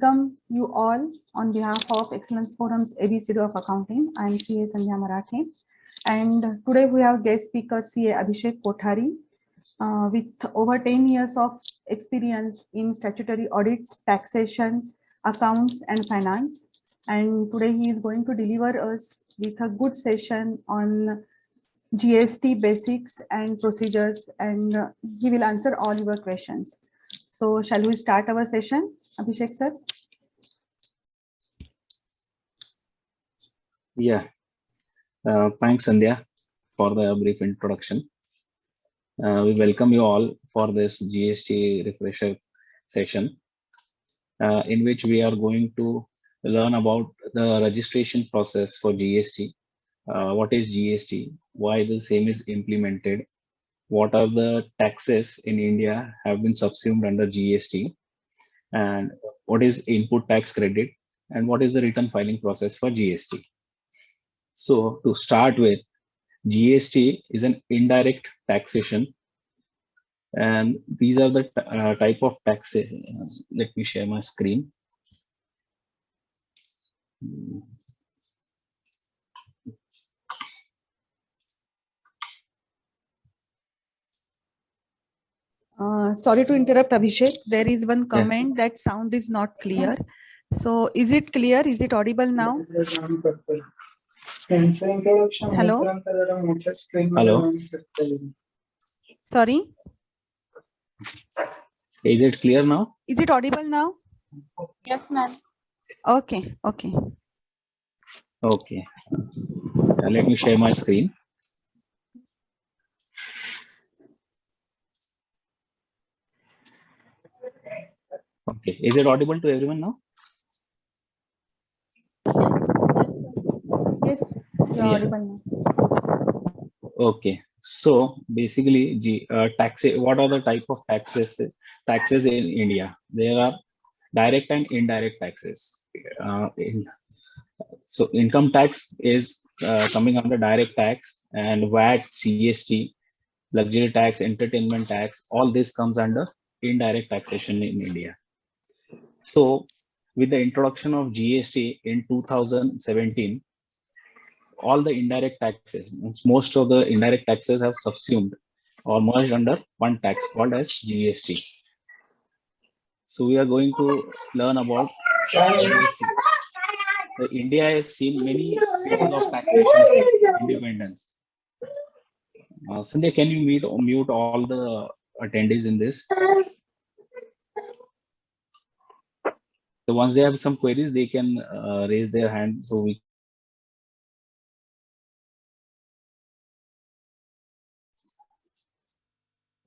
welcome you all on behalf of Excellence Forum's ABCD of Accounting. I am CA Sandhya Marathe, and today we have guest speaker CA Abhishek Kothari with over 10 years of experience in statutory audits, taxation, accounts, and finance. And today he is going to deliver us with a good session on GST basics and procedures, and he will answer all your questions. So shall we start our session, Abhishek sir? Yeah, thanks Sandhya for the brief introduction. We welcome you all for this GST refresher session, in which we are going to learn about the registration process for GST. What is GST? Why the same is implemented? What are the taxes in India have been subsumed under GST? And what is input tax credit? And what is the return filing process for GST? So to start with, GST is an indirect taxation, and these are the type of taxes. Let me share my screen. Sorry to interrupt, Abhishek. There is one comment that sound is not clear. So is it clear? Is it audible now? Hello? Hello. Sorry? Is it clear now? Is it audible now? Yes, ma'am. Okay, okay. Okay. Let me share my screen. Okay. Is it audible to everyone now? Yes, you are audible now. Okay. So basically, taxes. What are the type of taxes? Taxes in India. There are direct and indirect taxes. So income tax is coming under direct tax, and VAT, GST, luxury tax, entertainment tax, all this comes under indirect taxation in India. So with the introduction of GST in 2017, all the indirect taxes, most of the indirect taxes have subsumed or merged under one tax called as GST. So we are going to learn about GST. India has seen many phases of taxation since independence. Sandhya, can you mute all the attendees in this? So once they have some queries, they can raise their hand. So we.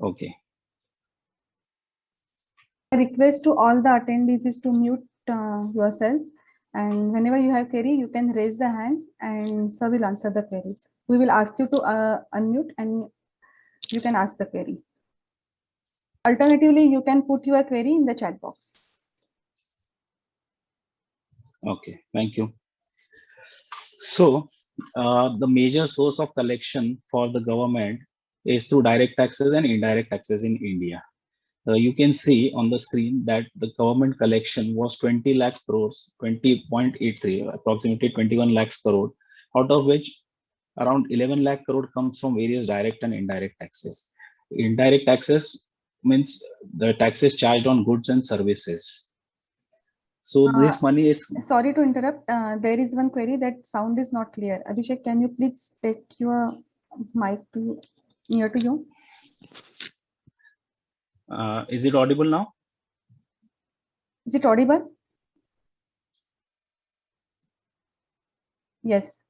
Okay. I request to all the attendees is to mute yourself, and whenever you have query, you can raise the hand and sir will answer the queries. We will ask you to unmute and you can ask the query. Alternatively, you can put your query in the chat box. Okay, thank you. So the major source of collection for the government is through direct taxes and indirect taxes in India. You can see on the screen that the government collection was 20 lakh crores, 20.83, approximately 21 lakhs crore, out of which around 11 lakh crore comes from various direct and indirect taxes. Indirect taxes means the taxes charged on goods and services. So this money is. Sorry to interrupt. There is one query that sound is not clear. Abhishek, can you please take your mic to near to you? Is it audible now? Is it audible? Yes.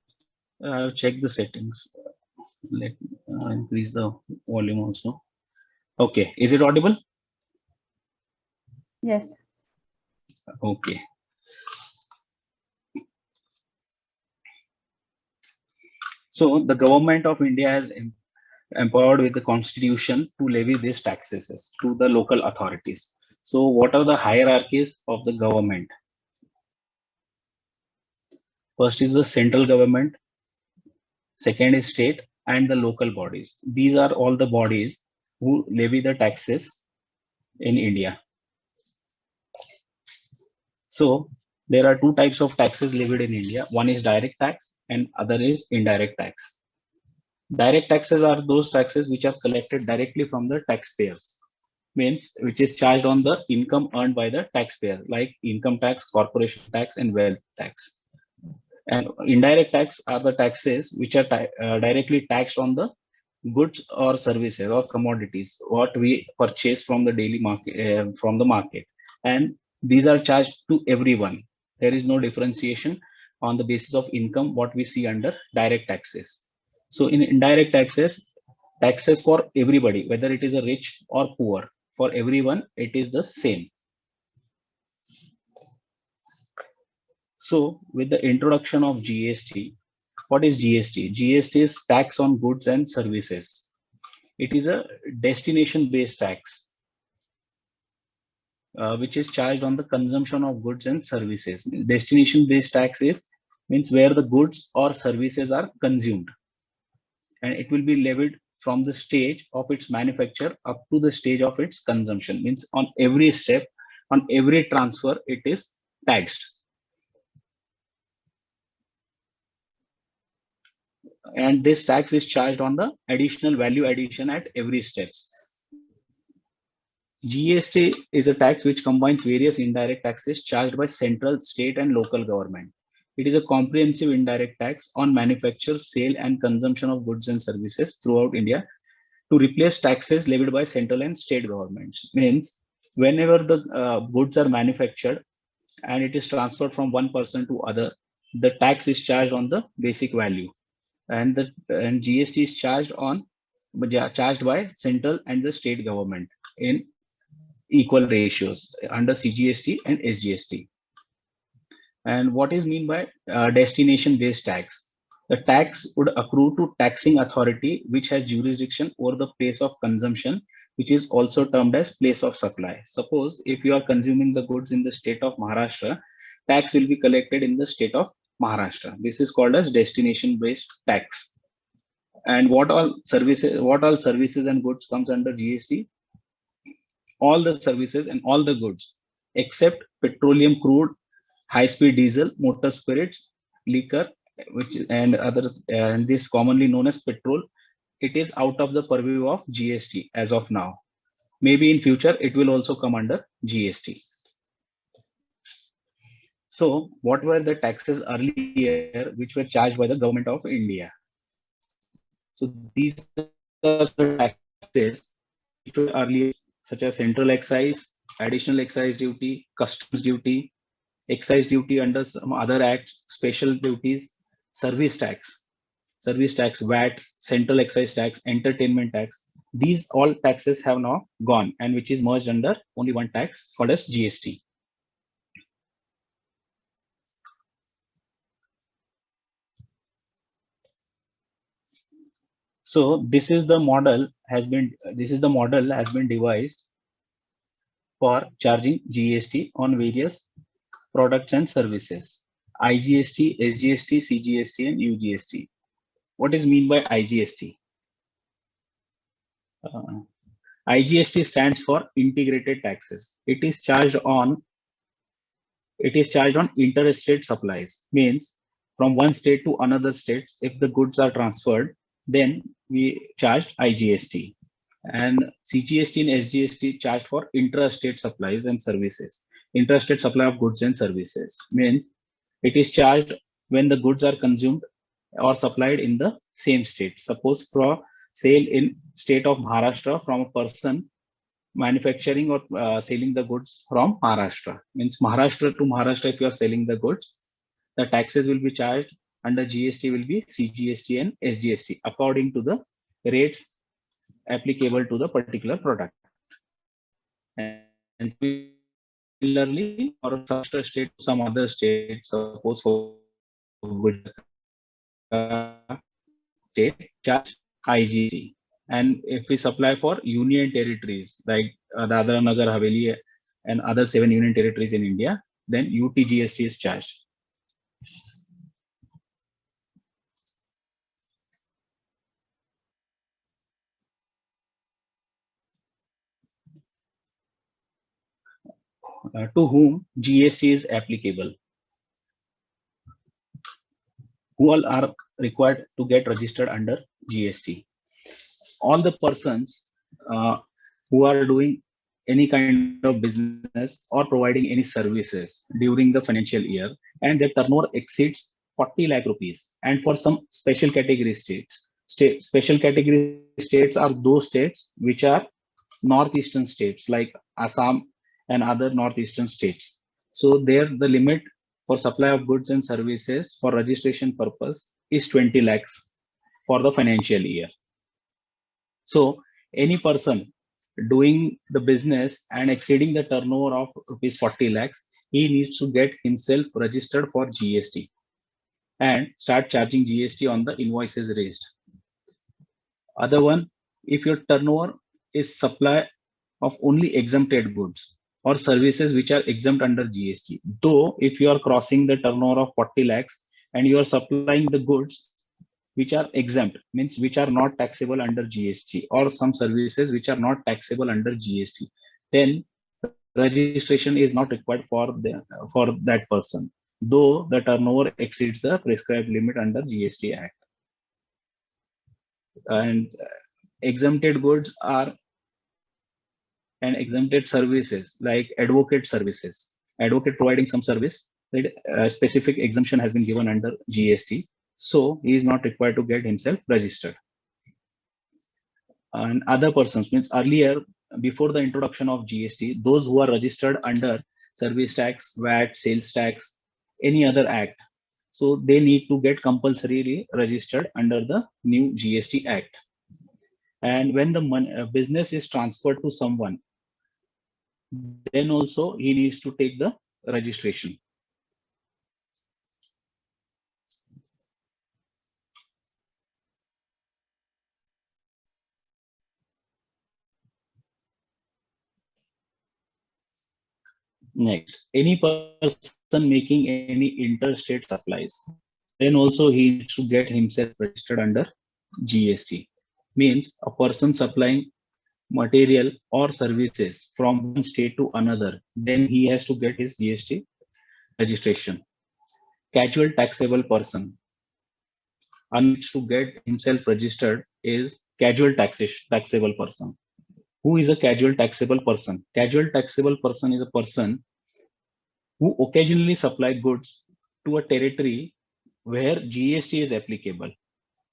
Check the settings. Let me increase the volume also. Okay, is it audible? Yes. Okay. So the government of India has empowered with the constitution to levy these taxes to the local authorities. So what are the hierarchies of the government? First is the central government, second is state, and the local bodies. These are all the bodies who levy the taxes in India. So there are two types of taxes levied in India. One is direct tax and other is indirect tax. Direct taxes are those taxes which are collected directly from the taxpayers, means which is charged on the income earned by the taxpayer, like income tax, corporation tax, and wealth tax. And indirect tax are the taxes which are directly taxed on the goods or services or commodities what we purchase from the daily market, from the market, and these are charged to everyone. There is no differentiation on the basis of income what we see under direct taxes. So in indirect taxes, taxes for everybody, whether it is a rich or poor, for everyone it is the same. So with the introduction of GST, what is GST? GST is tax on goods and services. It is a destination based tax which is charged on the consumption of goods and services. Destination based tax is means where the goods or services are consumed, and it will be levied from the stage of its manufacture up to the stage of its consumption. Means on every step, on every transfer, it is taxed. And this tax is charged on the additional value addition at every steps. GST is a tax which combines various indirect taxes charged by central, state, and local government. It is a comprehensive indirect tax on manufacture, sale, and consumption of goods and services throughout India to replace taxes levied by central and state governments. Means whenever the goods are manufactured and it is transferred from one person to other, the tax is charged on the basic value, and GST is charged by central and the state government in equal ratios under CGST and SGST. And what is mean by destination based tax? The tax would accrue to taxing authority which has jurisdiction over the place of consumption, which is also termed as place of supply. Suppose if you are consuming the goods in the state of Maharashtra, tax will be collected in the state of Maharashtra. This is called as destination based tax. And what all services and goods comes under GST? All the services and all the goods except petroleum crude, high speed diesel, motor spirits, liquor, which and other, and this commonly known as petrol, it is out of the purview of GST as of now. Maybe in future it will also come under GST. So what were the taxes earlier which were charged by the government of India? So these are the taxes which were earlier, such as central excise, additional excise duty, customs duty, excise duty under some other acts, special duties, service tax, VAT, central excise tax, entertainment tax. These all taxes have now gone, and which is merged under only one tax called as GST. So this is the model has been devised for charging GST on various products and services: IGST, SGST, CGST, and UGST. What is mean by IGST? IGST stands for integrated taxes. It is charged on interstate supplies. Means from one state to another state, if the goods are transferred, then we charge IGST. And CGST and SGST charged for intrastate supplies and services. Intrastate supply of goods and services means it is charged when the goods are consumed or supplied in the same state. Suppose for sale in state of Maharashtra from a person manufacturing or selling the goods from Maharashtra. Means Maharashtra to Maharashtra, if you are selling the goods, the taxes will be charged under GST will be CGST and SGST according to the rates applicable to the particular product. And similarly, for Maharashtra state to some other state, suppose for Gujarat state, charge IGST. And if we supply for union territories like Dadra, Nagar Haveli, and other 7 union territories in India, then UTGST is charged. to whom GST is applicable, who all are required to get registered under GST. All the persons who are doing any kind of business or providing any services during the financial year and their turnover exceeds 40 lakh rupees. And for some special category states, special category states are those states which are northeastern states like Assam and other northeastern states. So there the limit for supply of goods and services for registration purpose is 20 lakhs for the financial year. So any person doing the business and exceeding the turnover of rupees 40 lakhs, he needs to get himself registered for GST and start charging GST on the invoices raised. Other one, if your turnover is supply of only exempted goods or services which are exempt under GST, though if you are crossing the turnover of 40 lakhs and you are supplying the goods which are exempt, means which are not taxable under GST, or some services which are not taxable under GST, then registration is not required for that person, though the turnover exceeds the prescribed limit under GST Act. And exempted goods are and exempted services like advocate services. Advocate providing some service, a specific exemption has been given under GST. So he is not required to get himself registered. And other persons, means earlier, before the introduction of GST, those who are registered under service tax, VAT, sales tax, any other act, so they need to get compulsorily registered under the new GST Act. And when the business is transferred to someone, then also he needs to take the registration. Next, any person making any interstate supplies, then also he needs to get himself registered under GST. Means a person supplying material or services from one state to another, then he has to get his GST registration. Casual taxable person needs to get himself registered is casual taxable person. Who is a casual taxable person? Casual taxable person is a person who occasionally supply goods to a territory where GST is applicable,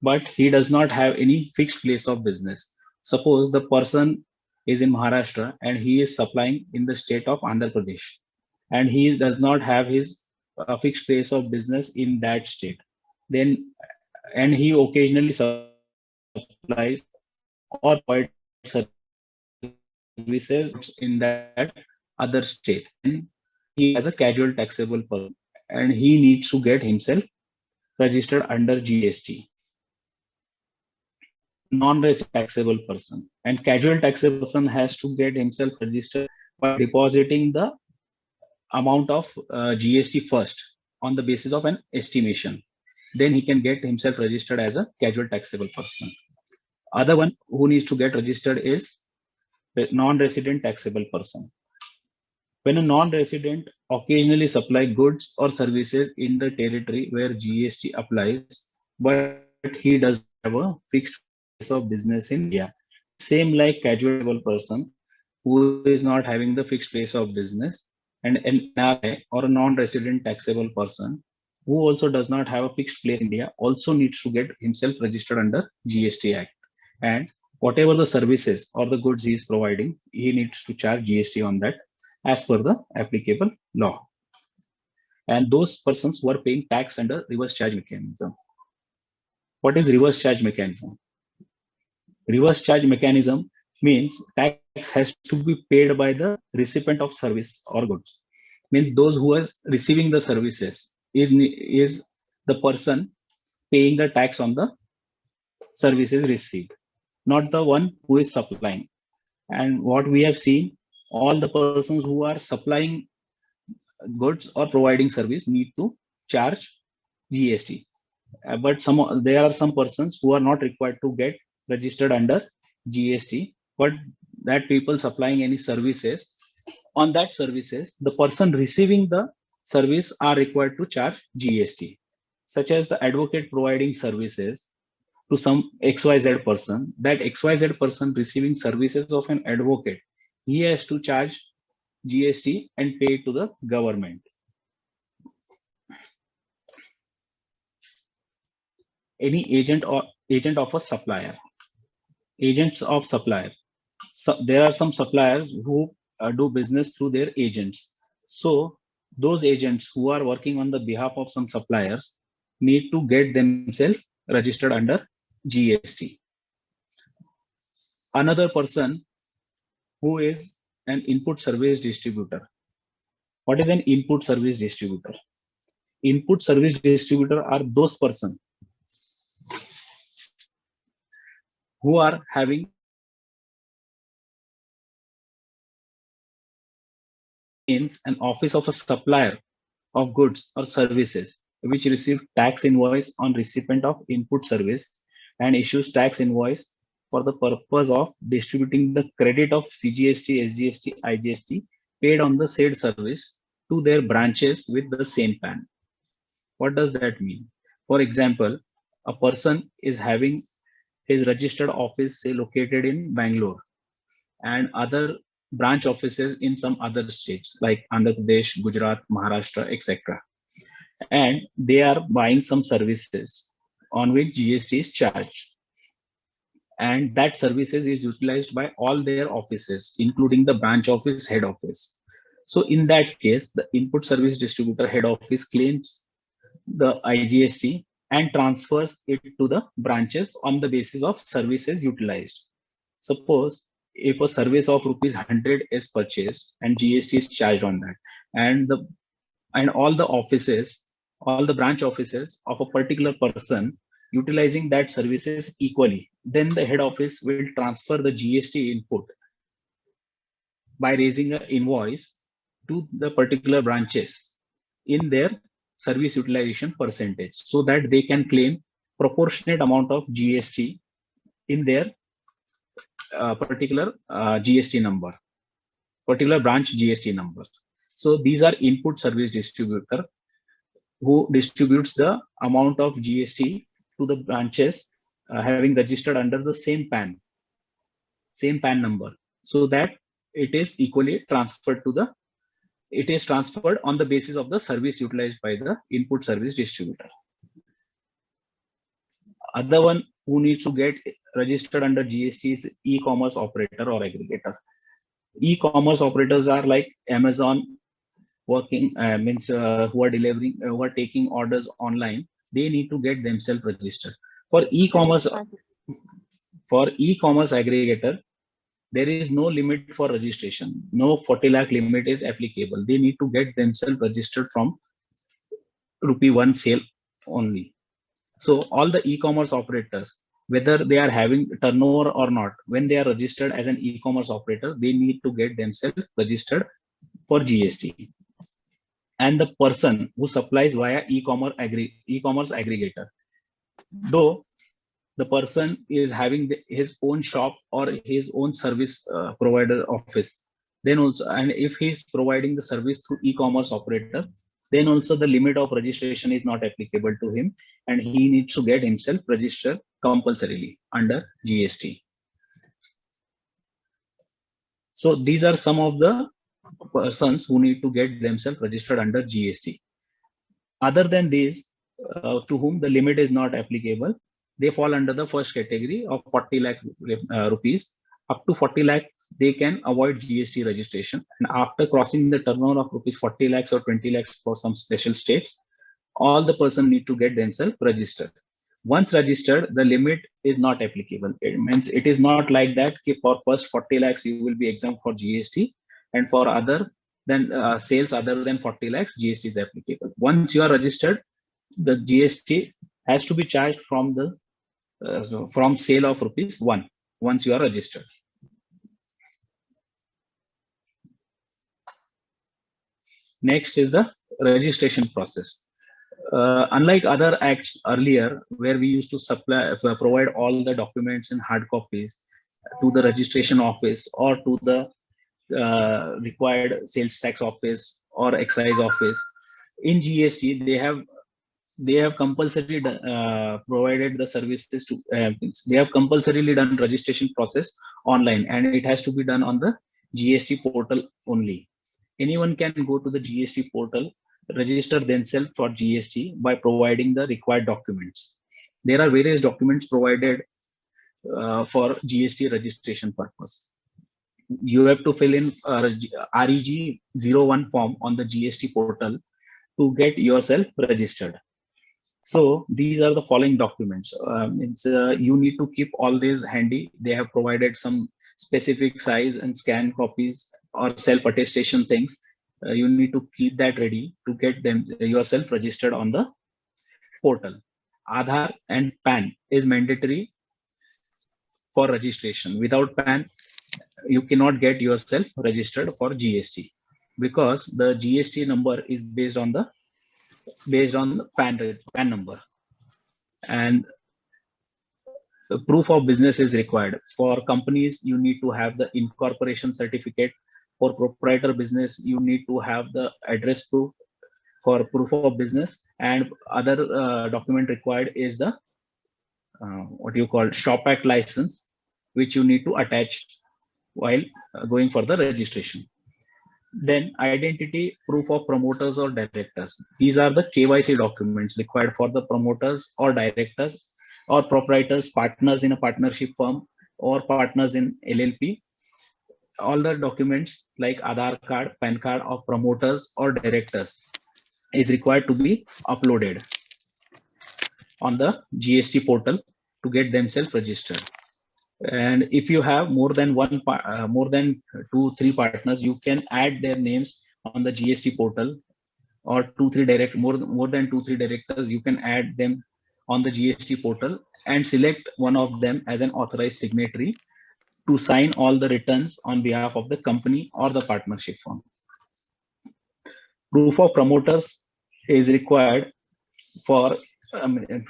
but he does not have any fixed place of business. Suppose the person is in Maharashtra and he is supplying in the state of Andhra Pradesh, and he does not have his fixed place of business in that state. Then, and he occasionally supplies or provides services in that other state. And he has a casual taxable person, and he needs to get himself registered under GST. Non-resident taxable person and casual taxable person has to get himself registered by depositing the amount of GST first on the basis of an estimation. Then he can get himself registered as a casual taxable person. Other one who needs to get registered is non-resident taxable person. When a non-resident occasionally supply goods or services in the territory where GST applies, but he does have a fixed place of business in India. Same like casual person who is not having the fixed place of business, and an NRI or a non-resident taxable person who also does not have a fixed place in India also needs to get himself registered under GST Act. And whatever the services or the goods he is providing, he needs to charge GST on that as per the applicable law. And those persons who are paying tax under reverse charge mechanism. What is reverse charge mechanism? Reverse charge mechanism means tax has to be paid by the recipient of service or goods. Means those who are receiving the services is the person paying the tax on the services received, not the one who is supplying. And what we have seen, all the persons who are supplying goods or providing service need to charge GST. But there are some persons who are not required to get registered under GST, but that people supplying any services on that services, the person receiving the service are required to charge GST, such as the advocate providing services to some XYZ person. That XYZ person receiving services of an advocate, he has to charge GST and pay it to the government. Any agent of a supplier, agents of supplier. So there are some suppliers who do business through their agents. So those agents who are working on the behalf of some suppliers need to get themselves registered under GST. Another person who is an input service distributor. What is an input service distributor? Input service distributor are those persons who are having an office of a supplier of goods or services which receive tax invoice on recipient of input service and issues tax invoice for the purpose of distributing the credit of CGST, SGST, IGST paid on the said service to their branches with the same PAN. What does that mean? For example, a person is having his registered office, say, located in Bangalore, and other branch offices in some other states like Andhra Pradesh, Gujarat, Maharashtra, etc. And they are buying some services on which GST is charged. And that services is utilized by all their offices, including the branch office, head office. So in that case, the input service distributor head office claims the IGST and transfers it to the branches on the basis of services utilized. Suppose if a service of rupees 100 is purchased and GST is charged on that, and all the offices, all the branch offices of a particular person utilizing that services equally, then the head office will transfer the GST input by raising an invoice to the particular branches in their service utilization percentage, so that they can claim proportionate amount of GST in their particular GST number, particular branch GST number. So these are input service distributor who distributes the amount of GST to the branches having registered under the same PAN number, so that it is equally transferred to the, it is transferred on the basis of the service utilized by the input service distributor. Other one who needs to get registered under GST is e-commerce operator or aggregator. E-commerce operators are like Amazon, working who are delivering, who are taking orders online. They need to get themselves registered. For e-commerce aggregator, there is no limit for registration. No 40 lakh limit is applicable. They need to get themselves registered from ₹1 sale only. So all the e-commerce operators, whether they are having turnover or not, when they are registered as an e-commerce operator, they need to get themselves registered for GST. And the person who supplies via e-commerce aggregator, though the person is having his own shop or his own service provider office, then also, and if he is providing the service through e-commerce operator, then also the limit of registration is not applicable to him, and he needs to get himself registered compulsorily under GST. So these are some of the persons who need to get themselves registered under GST. Other than these, to whom the limit is not applicable, they fall under the first category of 40 lakh rupees. Up to 40 lakhs, they can avoid GST registration. And after crossing the turnover of rupees 40 lakhs or 20 lakhs for some special states, all the person need to get themselves registered. Once registered, the limit is not applicable. It means it is not like that for first 40 lakhs, you will be exempt for GST, and for other than sales other than 40 lakhs, GST is applicable. Once you are registered, the GST has to be charged from the from sale of ₹1 once you are registered. Next is the registration process. Unlike other acts earlier, where we used to provide all the documents in hard copies to the registration office or to the required sales tax office or excise office. In GST, they have compulsorily provided the services to they have compulsorily done registration process online, and it has to be done on the GST portal only. Anyone can go to the GST portal, register themselves for GST by providing the required documents. There are various documents provided for GST registration purpose. You have to fill in REG 01 form on the GST portal to get yourself registered. So these are the following documents. You need to keep all these handy. They have provided some specific size and scan copies or self-attestation things. You need to keep that ready to get them yourself registered on the portal. Aadhaar and PAN is mandatory for registration. Without PAN, you cannot get yourself registered for GST, because the GST number is based on the PAN number. And the proof of business is required. For companies, you need to have the incorporation certificate. For proprietor business, you need to have the address proof for proof of business, and other document required is the what you call Shop Act license, which you need to attach while going for the registration. Then identity proof of promoters or directors. These are the KYC documents required for the promoters or directors or proprietors, partners in a partnership firm or partners in LLP. All the documents like Aadhaar card, PAN card of promoters or directors is required to be uploaded on the GST portal to get themselves registered. And if you have more than 2-3 partners, you can add their names on the GST portal, or more than 2-3 directors, you can add them on the GST portal and select one of them as an authorized signatory to sign all the returns on behalf of the company or the partnership firm. Proof of promoters is required for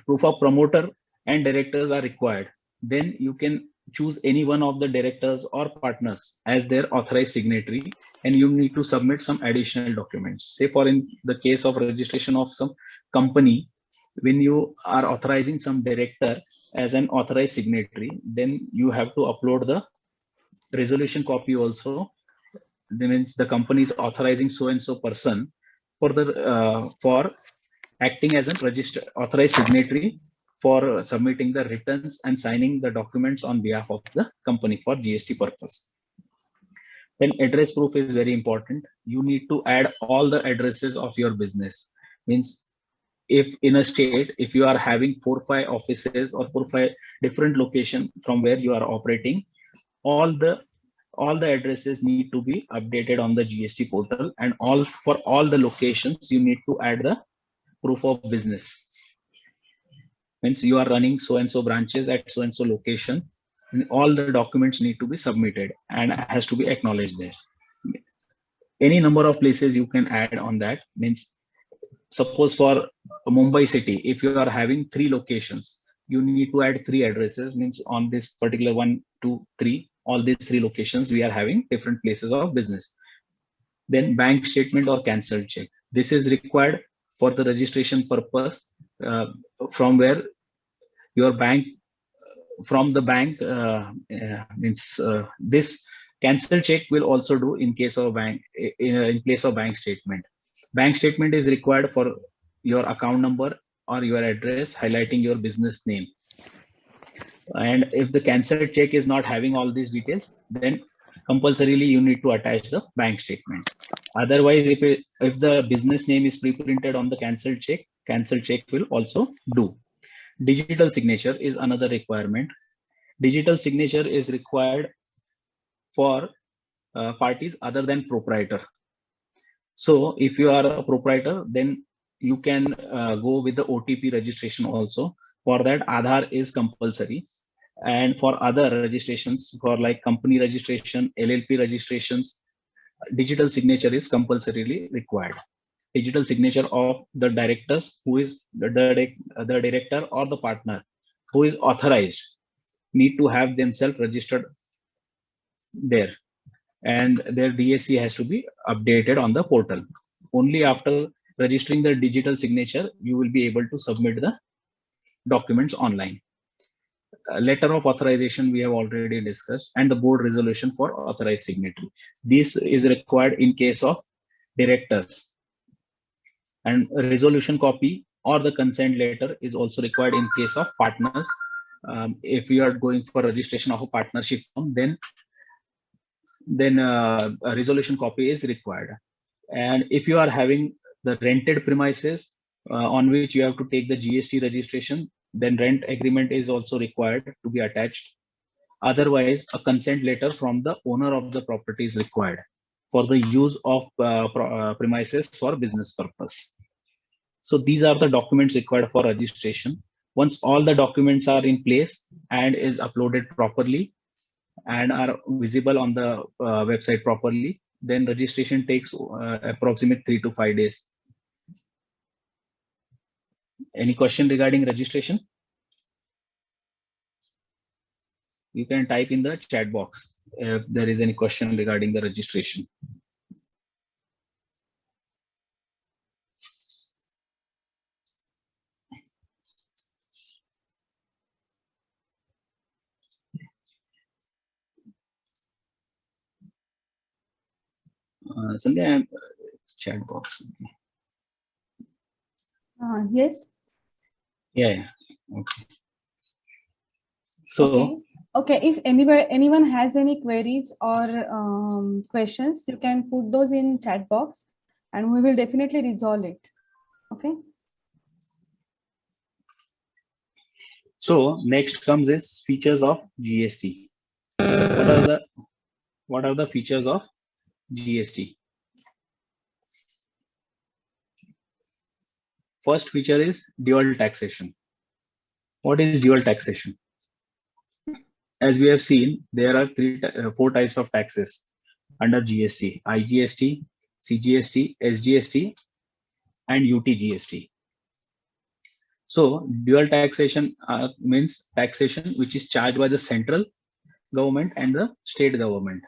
proof of promoter and directors are required. Then you can choose any one of the directors or partners as their authorized signatory, and you need to submit some additional documents. Say for in the case of registration of some company, when you are authorizing some director as an authorized signatory, then you have to upload the resolution copy also. That means the company is authorizing so and so person for acting as a registered authorized signatory for submitting the returns and signing the documents on behalf of the company for GST purpose. Then address proof is very important. You need to add all the addresses of your business. Means if in a state, if you are having 4-5 offices or 4-5 different locations from where you are operating, all the addresses need to be updated on the GST portal, and for all the locations you need to add the proof of business. Means you are running so and so branches at so and so location, and all the documents need to be submitted and has to be acknowledged there. Any number of places you can add on that. Means suppose for Mumbai city, if you are having 3 locations, you need to add 3 addresses. Means on this particular 1, 2, 3, all these 3 locations we are having different places of business. Then bank statement or cancelled check. This is required for the registration purpose, from where your bank, from the bank, means this cancelled check will also do in case of bank, in place of bank statement. Bank statement is required for your account number or your address highlighting your business name. And if the cancelled check is not having all these details, then compulsorily you need to attach the bank statement. Otherwise, if the business name is pre-printed on the cancelled check will also do. Digital signature is another requirement. Digital signature is required for parties other than proprietor. So if you are a proprietor, then you can go with the OTP registration also. For that, Aadhaar is compulsory. And for other registrations, for like company registration, LLP registrations, digital signature is compulsorily required. Digital signature of the directors, who is the director or the partner who is authorized, need to have themselves registered there. and their DSC has to be updated on the portal. Only after registering the digital signature, you will be able to submit the documents online. Letter of authorization we have already discussed, and the board resolution for authorized signatory. This is required in case of directors, and a resolution copy or the consent letter is also required in case of partners. If you are going for registration of a partnership firm, then a resolution copy is required. And if you are having the rented premises on which you have to take the GST registration, then rent agreement is also required to be attached. Otherwise, a consent letter from the owner of the property is required for the use of premises for business purpose. So these are the documents required for registration. Once all the documents are in place and is uploaded properly and are visible on the website properly, then registration takes approximately 3 to 5 days. Any question regarding registration? You can type in the chat box if there is any question regarding the registration. Sandhya, chat box. Yes. Yeah. Okay. So. Okay. If anyone has any queries or questions, you can put those in chat box, and we will definitely resolve it. Okay. So next comes is features of GST. What are the features of GST? First feature is dual taxation. What is dual taxation? As we have seen, there are four types of taxes under GST: IGST, CGST, SGST, and UTGST. So dual taxation means taxation which is charged by the central government and the state government.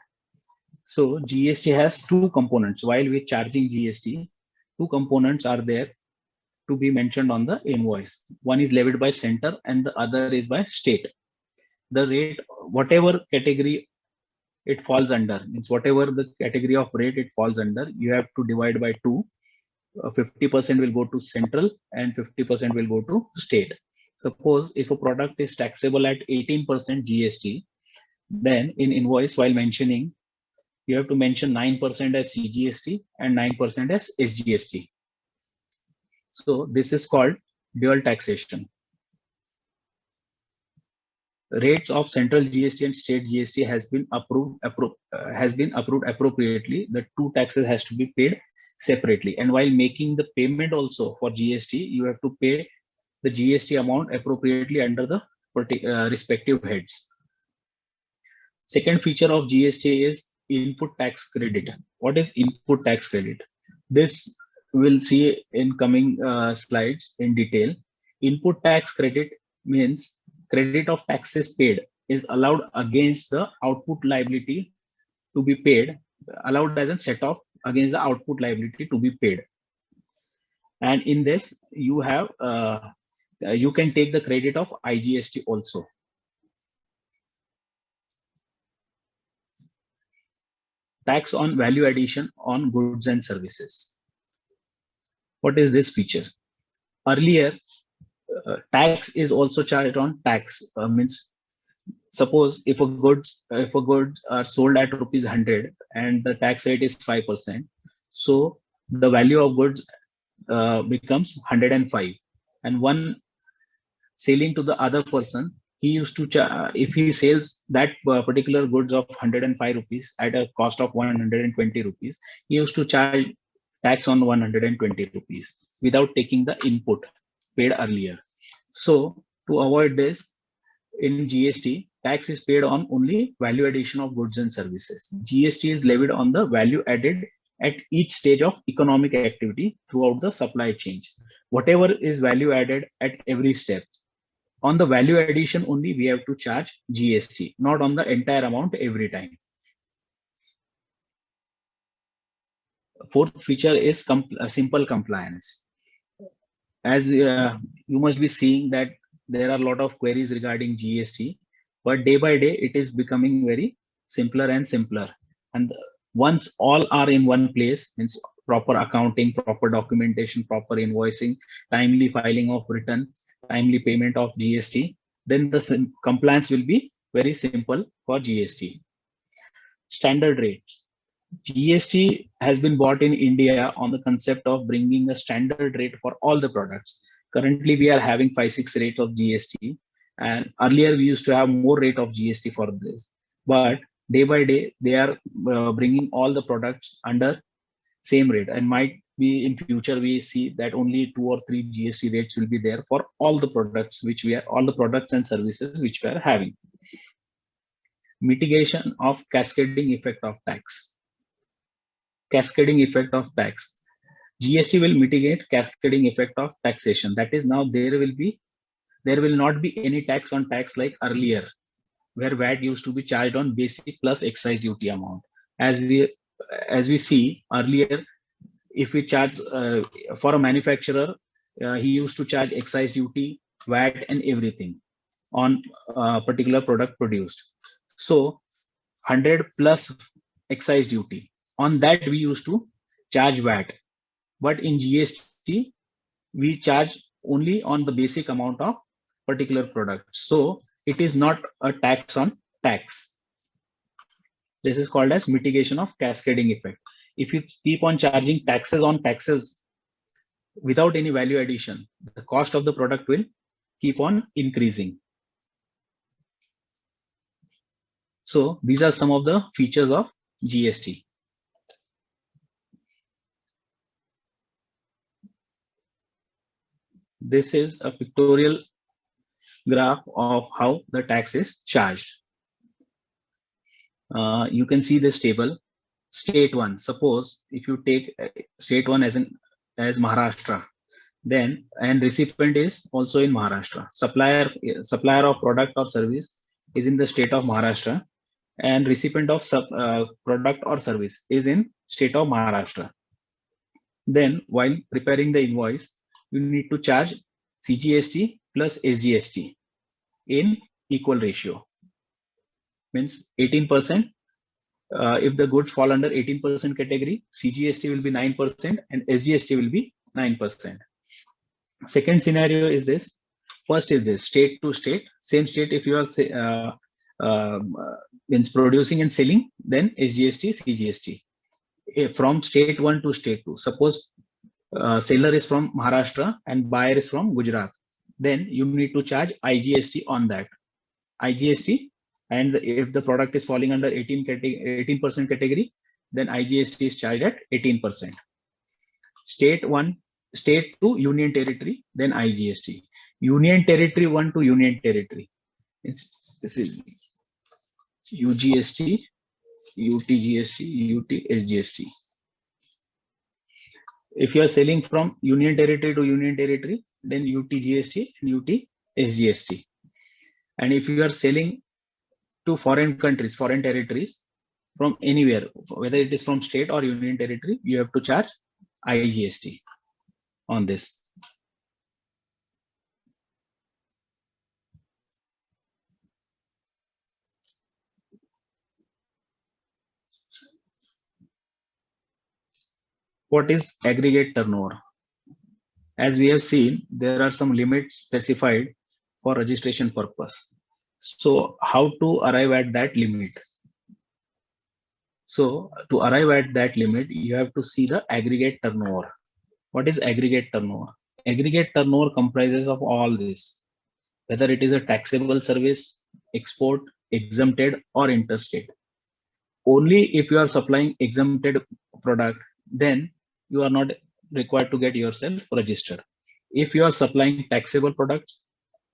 So GST has two components. While we're charging GST, two components are there to be mentioned on the invoice. One is levied by center and the other is by state. The rate, whatever category it falls under, means whatever the category of rate it falls under, you have to divide by 2. 50% will go to central and 50% will go to state. Suppose if a product is taxable at 18% GST, then in invoice while mentioning, you have to mention 9% as CGST and 9% as SGST. So this is called dual taxation. Rates of central GST and state GST has been approved appropriately. The two taxes has to be paid separately. And while making the payment also for GST, you have to pay the GST amount appropriately under the respective heads. Second feature of GST is input tax credit. What is input tax credit? This we'll see in coming slides in detail. Input tax credit means credit of taxes paid is allowed against the output liability to be paid, allowed as a set off against the output liability to be paid. And in this, you have you can take the credit of IGST also. Tax on value addition on goods and services. What is this feature? Earlier, tax is also charged on tax. Means suppose if a goods are sold at ₹100 and the tax rate is 5%, so the value of goods becomes 105, and one selling to the other person, he used to if he sells that particular goods of 105 rupees at a cost of 120 rupees, he used to charge tax on 120 rupees without taking the input paid earlier. So to avoid this, in GST, tax is paid on only value addition of goods and services. GST is levied on the value added at each stage of economic activity throughout the supply chain. Whatever is value added at every step. On the value addition only we have to charge GST, not on the entire amount every time. Fourth feature is simple compliance. As you must be seeing that there are a lot of queries regarding GST, but day by day it is becoming very simpler and simpler. And once all are in one place, means proper accounting, proper documentation, proper invoicing, timely filing of return, timely payment of GST, then the compliance will be very simple for GST. Standard rates. GST has been bought in India on the concept of bringing a standard rate for all the products. Currently, we are having 5-6 rate of GST, and earlier we used to have more rate of GST for this. But day by day, they are bringing all the products under same rate, and might be in future we see that only 2 or 3 GST rates will be there for all the products all the products and services which we are having. Mitigation of cascading effect of tax. Cascading effect of tax. GST will mitigate cascading effect of taxation. That is, now there will not be any tax on tax like earlier, where VAT used to be charged on basic plus excise duty amount. As we see earlier, if we charge for a manufacturer, he used to charge excise duty, VAT, and everything on a particular product produced. So 100 plus excise duty. On that, we used to charge VAT. But in GST, we charge only on the basic amount of particular product. So it is not a tax on tax. This is called as mitigation of cascading effect. If you keep on charging taxes on taxes without any value addition, the cost of the product will keep on increasing. So these are some of the features of GST. This is a pictorial graph of how the tax is charged. You can see this table. State 1, suppose if you take state 1 as Maharashtra, then and recipient is also in Maharashtra. Supplier of product or service is in the state of Maharashtra, and recipient of product or service is in state of Maharashtra. Then while preparing the invoice, you need to charge CGST plus SGST in equal ratio. Means 18%. If the goods fall under 18% category, CGST will be 9% and SGST will be 9%. Second scenario is this. First is this, state to state. Same state, if you are means producing and selling, then SGST, CGST. From state 1 to state 2. Suppose seller is from Maharashtra and buyer is from Gujarat. Then you need to charge IGST on that. IGST, and if the product is falling under 18% category, then IGST is charged at 18%. State 1, state to union territory, then IGST. Union territory 1 to union territory. This is UGST, UTGST, UTSGST. If you are selling from union territory to union territory, then UTGST and UTSGST. And if you are selling to foreign countries, foreign territories, from anywhere, whether it is from state or union territory, you have to charge IGST on this. What is aggregate turnover? As we have seen, there are some limits specified for registration purpose. So how to arrive at that limit? So to arrive at that limit, you have to see the aggregate turnover. What is aggregate turnover? Aggregate turnover comprises of all this, whether it is a taxable service, export, exempted, or interstate. Only if you are supplying exempted product, then you are not required to get yourself registered. If you are supplying taxable products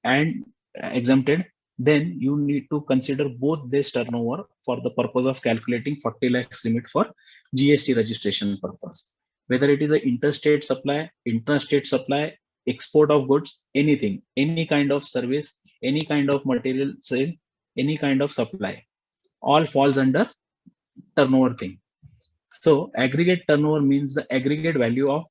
and exempted, then you need to consider both this turnover for the purpose of calculating 40 lakhs limit for GST registration purpose. Whether it is an interstate supply, export of goods, anything, any kind of service, any kind of material sale, any kind of supply, all falls under turnover thing. So aggregate turnover means the aggregate value of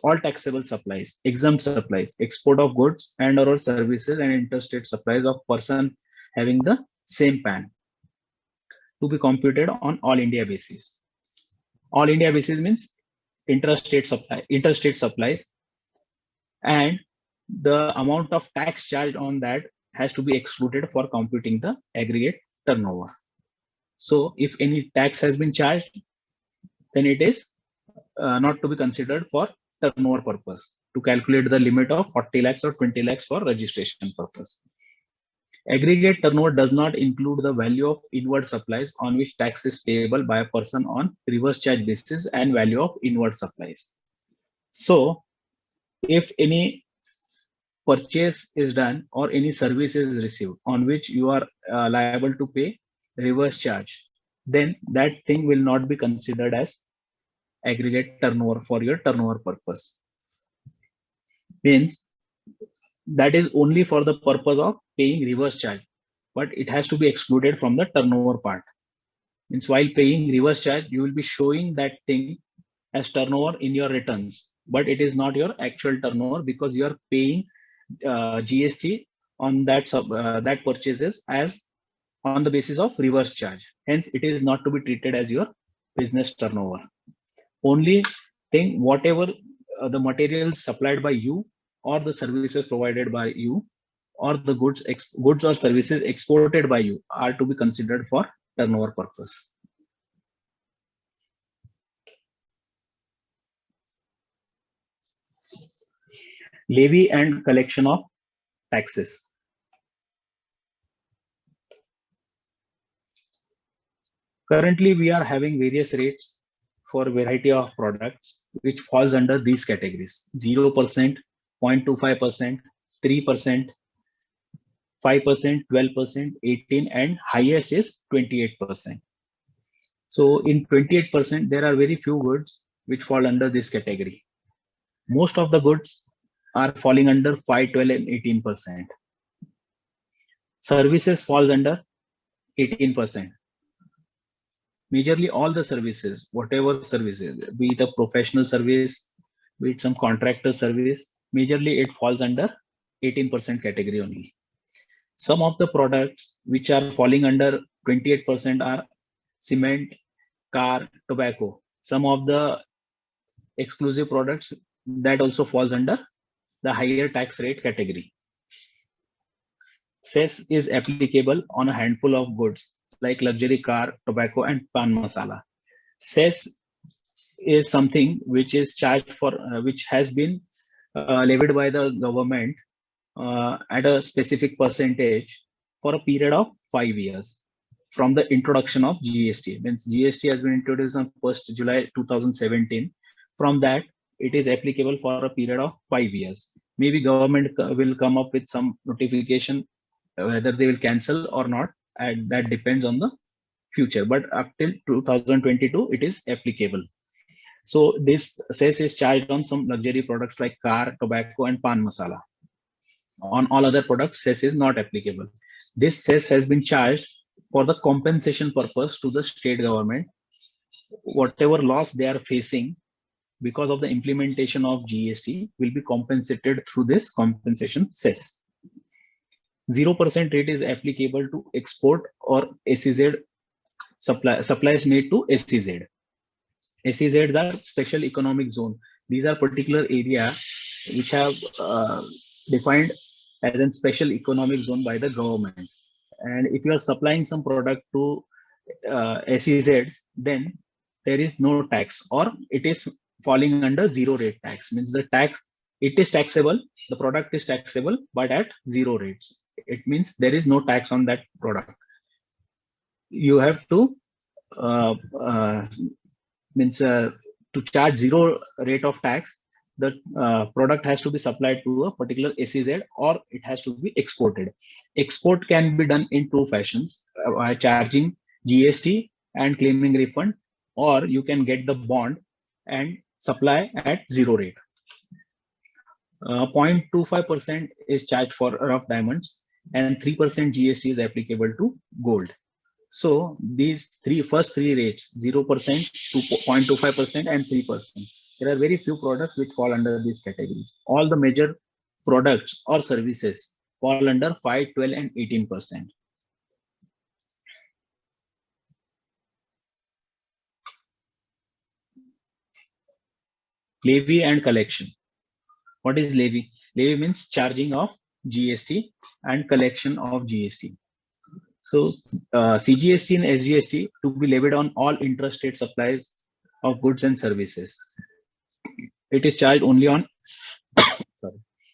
all taxable supplies, exempt supplies, export of goods and or services and interstate supplies of person having the same PAN to be computed on all India basis. All India basis means interstate supplies, and the amount of tax charged on that has to be excluded for computing the aggregate turnover. So if any tax has been charged, then it is not to be considered for turnover purpose to calculate the limit of 40 lakhs or 20 lakhs for registration purpose. Aggregate turnover does not include the value of inward supplies on which tax is payable by a person on reverse charge basis and value of inward supplies. So if any purchase is done or any service is received on which you are liable to pay reverse charge, then that thing will not be considered as aggregate turnover for your turnover purpose. Means that is only for the purpose of paying reverse charge, but it has to be excluded from the turnover part. Means while paying reverse charge, you will be showing that thing as turnover in your returns, but it is not your actual turnover because you are paying GST on that purchases as on the basis of reverse charge. Hence, it is not to be treated as your business turnover. Only thing, whatever the materials supplied by you or the services provided by you or the goods or services exported by you are to be considered for turnover purpose. Levy and collection of taxes. Currently, we are having various rates for a variety of products which falls under these categories: 0%, 0.25%, 3%, 5%, 12%, 18%, and highest is 28%. So in 28%, there are very few goods which fall under this category. Most of the goods are falling under 5, 12, and 18%. Services falls under 18%. Majorly all the services, whatever services, be it a professional service, be it some contractor service, majorly it falls under 18% category only. Some of the products which are falling under 28% are cement, car, tobacco. Some of the exclusive products that also falls under the higher tax rate category. Cess is applicable on a handful of goods like luxury car, tobacco, and pan masala. Cess is something which is charged for, which has been levied by the government at a specific percentage for a period of 5 years from the introduction of GST. Means GST has been introduced on 1st July 2017. From that, it is applicable for a period of 5 years. Maybe government will come up with some notification whether they will cancel or not, and that depends on the future. But up till 2022, it is applicable. So this cess is charged on some luxury products like car, tobacco, and pan masala. On all other products, cess is not applicable. This cess has been charged for the compensation purpose to the state government. Whatever loss they are facing because of the implementation of GST will be compensated through this compensation cess. 0% rate is applicable to export or SEZ supplies made to SEZ. SEZs are special economic zone. These are particular area which have defined as a special economic zone by the government. And if you are supplying some product to SEZs, then there is no tax, or it is falling under zero rate tax. Means the tax, it is taxable, the product is taxable, but at zero rates. It means there is no tax on that product. You have to to charge zero rate of tax, the product has to be supplied to a particular SEZ or it has to be exported. Export can be done in two fashions, by charging GST and claiming refund, or you can get the bond and supply at zero rate. 0.25% is charged for rough diamonds and 3% GST is applicable to gold. So these first three rates, 0%, 2.25%, and 3%. There are very few products which fall under these categories. All the major products or services fall under 5, 12, and 18%. Levy and collection. What is levy? Levy means charging of GST and collection of GST. So CGST and SGST to be levied on all intrastate supplies of goods and services. It is charged only on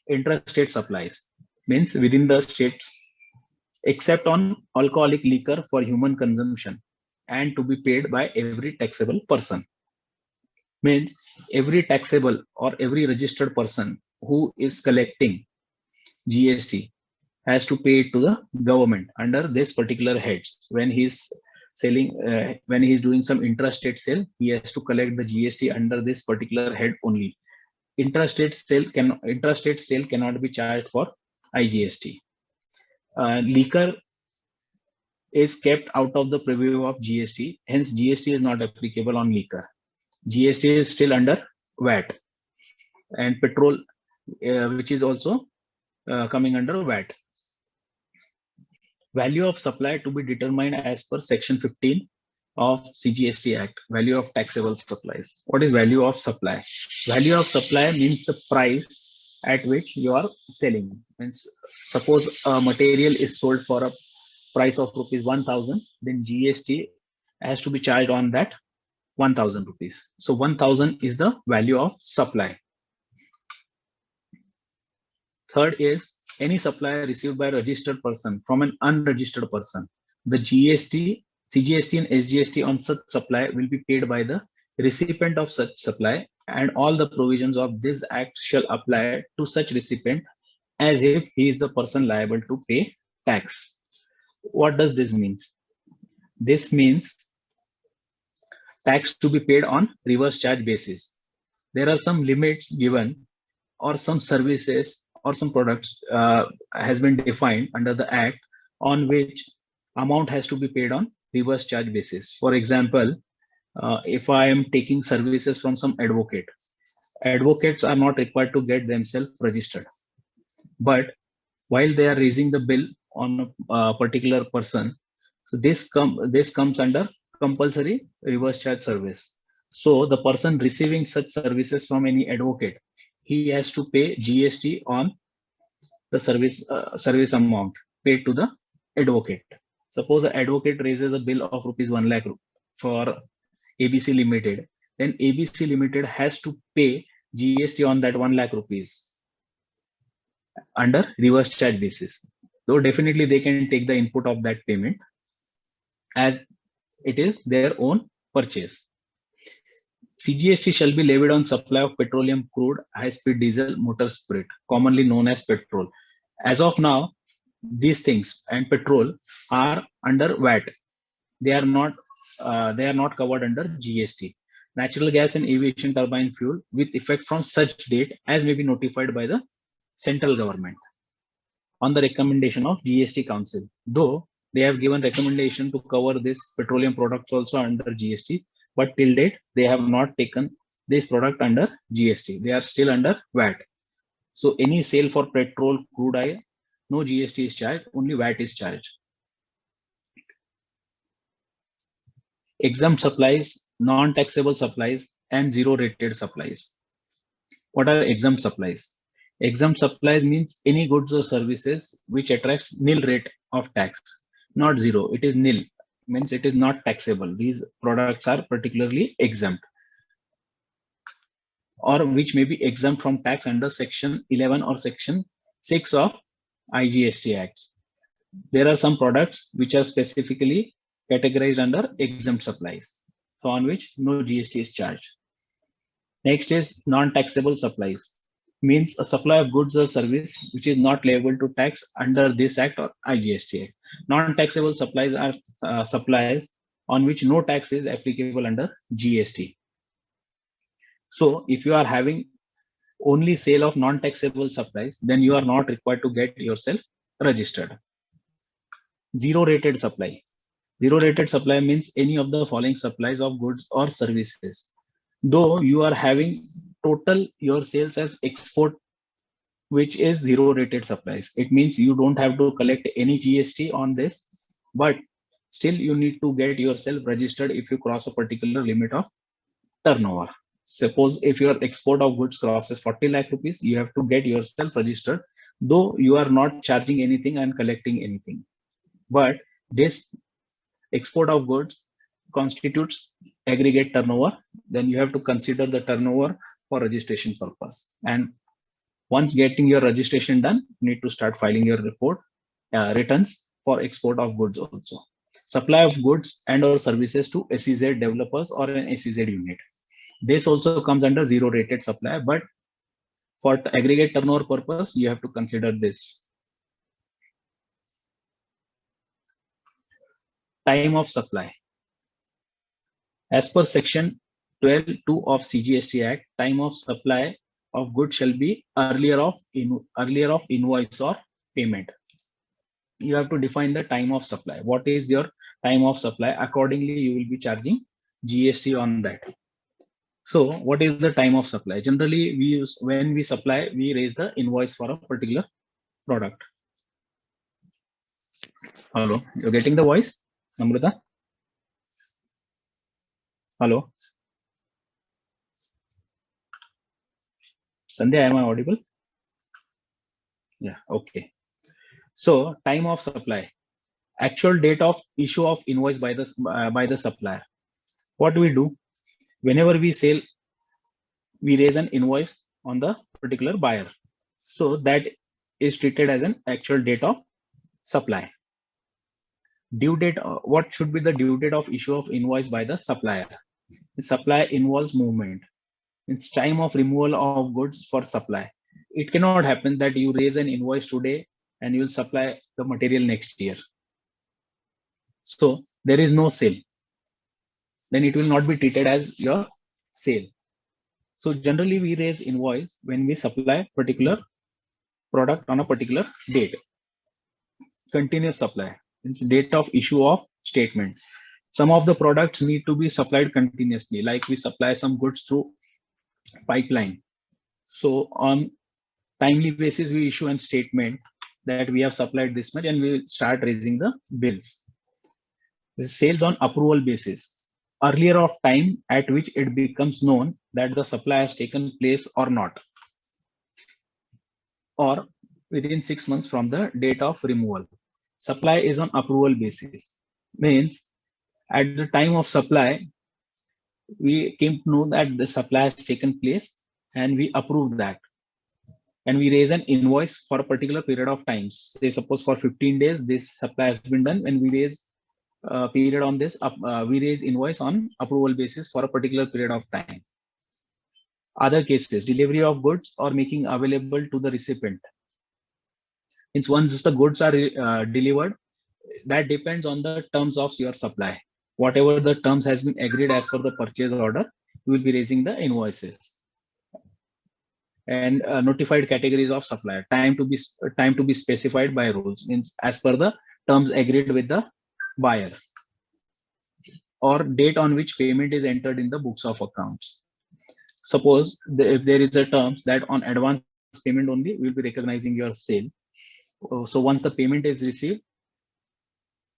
intrastate supplies, means within the states, except on alcoholic liquor for human consumption, and to be paid by every taxable person. Means every taxable or every registered person who is collecting GST has to pay it to the government under this particular heads. When he's selling, when he's doing some intrastate sale, he has to collect the GST under this particular head only. Intrastate sale cannot be charged for IGST. Liquor is kept out of the purview of GST. Hence, GST is not applicable on liquor. GST is still under VAT, and petrol, which is also coming under VAT. Value of supply to be determined as per Section 15 of CGST Act. Value of taxable supplies. What is value of supply? Value of supply means the price at which you are selling. Means suppose a material is sold for a price of rupees 1,000, then GST has to be charged on that 1,000 rupees. So 1,000 is the value of supply. Third is any supply received by a registered person from an unregistered person. The GST, CGST and SGST on such supply will be paid by the recipient of such supply, and all the provisions of this act shall apply to such recipient as if he is the person liable to pay tax. What does this mean? This means tax to be paid on reverse charge basis. There are some limits given, or some services or some products has been defined under the act on which amount has to be paid on reverse charge basis. For example, if I am taking services from some advocate, advocates are not required to get themselves registered. But while they are raising the bill on a particular person, so this comes under compulsory reverse charge service. So the person receiving such services from any advocate, he has to pay GST on the service amount paid to the advocate. Suppose an advocate raises a bill of rupees 1 lakh for ABC Limited, then ABC Limited has to pay GST on that 1 lakh rupees under reverse charge basis. Though definitely they can take the input of that payment as it is their own purchase. CGST shall be levied on supply of petroleum crude, high-speed diesel, motor spirit, commonly known as petrol. As of now, these things and petrol are under VAT. They are not covered under GST. Natural gas and aviation turbine fuel with effect from such date as may be notified by the central government on the recommendation of GST Council. Though they have given recommendation to cover this petroleum products also under GST, but till date they have not taken this product under GST. They are still under VAT. So any sale for petrol, crude oil, no GST is charged, only VAT is charged. Exempt supplies, non-taxable supplies, and zero-rated supplies. What are exempt supplies? Exempt supplies means any goods or services which attracts nil rate of tax, not zero. It is nil, means it is not taxable. These products are particularly exempt, or which may be exempt from tax under Section 11 or Section 6 of IGST Acts. There are some products which are specifically categorized under exempt supplies, so on which no GST is charged. Next is non-taxable supplies, means a supply of goods or service which is not liable to tax under this act or IGST Act. Non-taxable supplies are supplies on which no tax is applicable under GST. So if you are having only sale of non-taxable supplies, then you are not required to get yourself registered. Zero rated supply Zero rated supply means any of the following supplies of goods or services. Though you are having total your sales as export, which is zero rated supplies. It means you don't have to collect any GST on this, but still you need to get yourself registered if you cross a particular limit of turnover. Suppose if your export of goods crosses 40 lakh rupees, you have to get yourself registered, though you are not charging anything and collecting anything. But this export of goods constitutes aggregate turnover, then you have to consider the turnover for registration purpose. And once getting your registration done, you need to start filing your returns for export of goods also. Supply of goods and or services to SEZ developers or an SEZ unit. This also comes under zero rated supply, but for aggregate turnover purpose, you have to consider this. Time of supply. As per section 12(2) of CGST Act, time of supply of goods shall be earlier of invoice or payment. You have to define the time of supply. What is your time of supply? Accordingly, you will be charging GST on that. So what is the time of supply? Generally, we use when we supply, we raise the invoice for a particular product. Hello, you're getting the voice, Namrata? Hello, Sandhya, am I audible? Yeah, okay. So time of supply, actual date of issue of invoice by the supplier. What do we do? Whenever we sell, we raise an invoice on the particular buyer. So that is treated as an actual date of supply. Due date, what should be the due date of issue of invoice by the supplier? The supply involves movement. It's time of removal of goods for supply. It cannot happen that you raise an invoice today and you will supply the material next year. So there is no sale. Then it will not be treated as your sale. So generally we raise invoice when we supply particular product on a particular date. Continuous supply. It's date of issue of statement. Some of the products need to be supplied continuously, like we supply some goods through pipeline. So on timely basis, we issue a statement that we have supplied this much and we will start raising the bills. This sales on approval basis. Earlier of time at which it becomes known that the supply has taken place or not, or within 6 months from the date of removal. Supply is on approval basis. Means at the time of supply, we came to know that the supply has taken place and we approve that. And we raise an invoice for a particular period of time. Say suppose for 15 days, this supply has been done, and we raise period on this, we raise invoice on approval basis for a particular period of time. Other cases, delivery of goods or making available to the recipient. Means once the goods are delivered, that depends on the terms of your supply. Whatever the terms has been agreed as per the purchase order, you will be raising the invoices. And notified categories of supplier, time to be specified by rules, means as per the terms agreed with the buyer, or date on which payment is entered in the books of accounts. Suppose if there is a terms that on advance payment only we'll be recognizing your sale. So once the payment is received,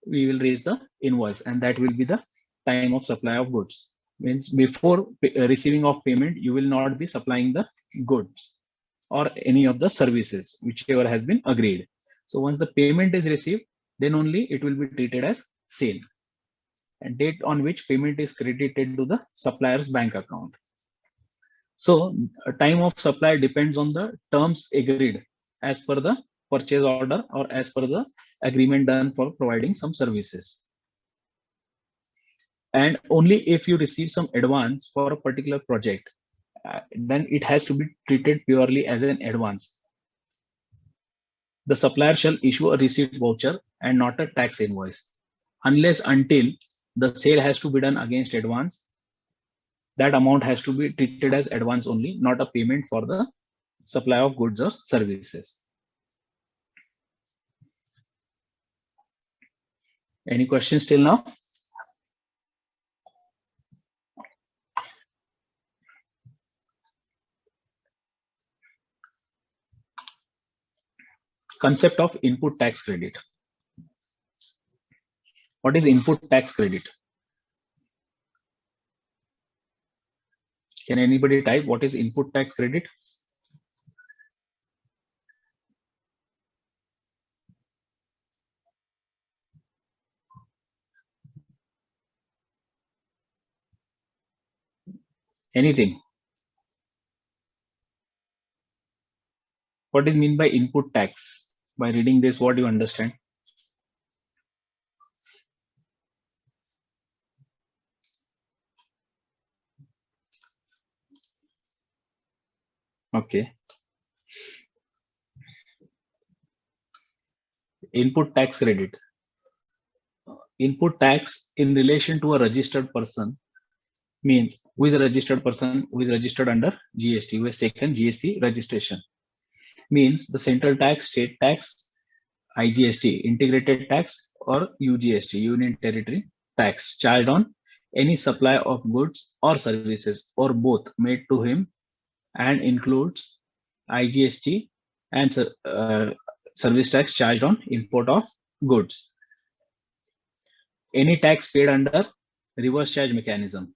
we will raise the invoice, and that will be the time of supply of goods. Means before receiving of payment, you will not be supplying the goods or any of the services, whichever has been agreed. So once the payment is received, then only it will be treated as sale, and date on which payment is credited to the supplier's bank account. So time of supply depends on the terms agreed as per the purchase order or as per the agreement done for providing some services. And only if you receive some advance for a particular project, then it has to be treated purely as an advance. The supplier shall issue a receipt voucher and not a tax invoice, unless until the sale has to be done against advance. That amount has to be treated as advance only, not a payment for the supply of goods or services. Any questions till now? Concept of input tax credit. What is input tax credit? Can anybody type what is input tax credit? Anything? What is mean by input tax? By reading this, what do you understand? Okay. Input tax credit. Input tax in relation to a registered person means who is a registered person, who is registered under GST, who has taken GST registration. Means the central tax, state tax, IGST, integrated tax, or UGST, Union Territory tax charged on any supply of goods or services or both made to him, and includes IGST and service tax charged on import of goods. Any tax paid under reverse charge mechanism,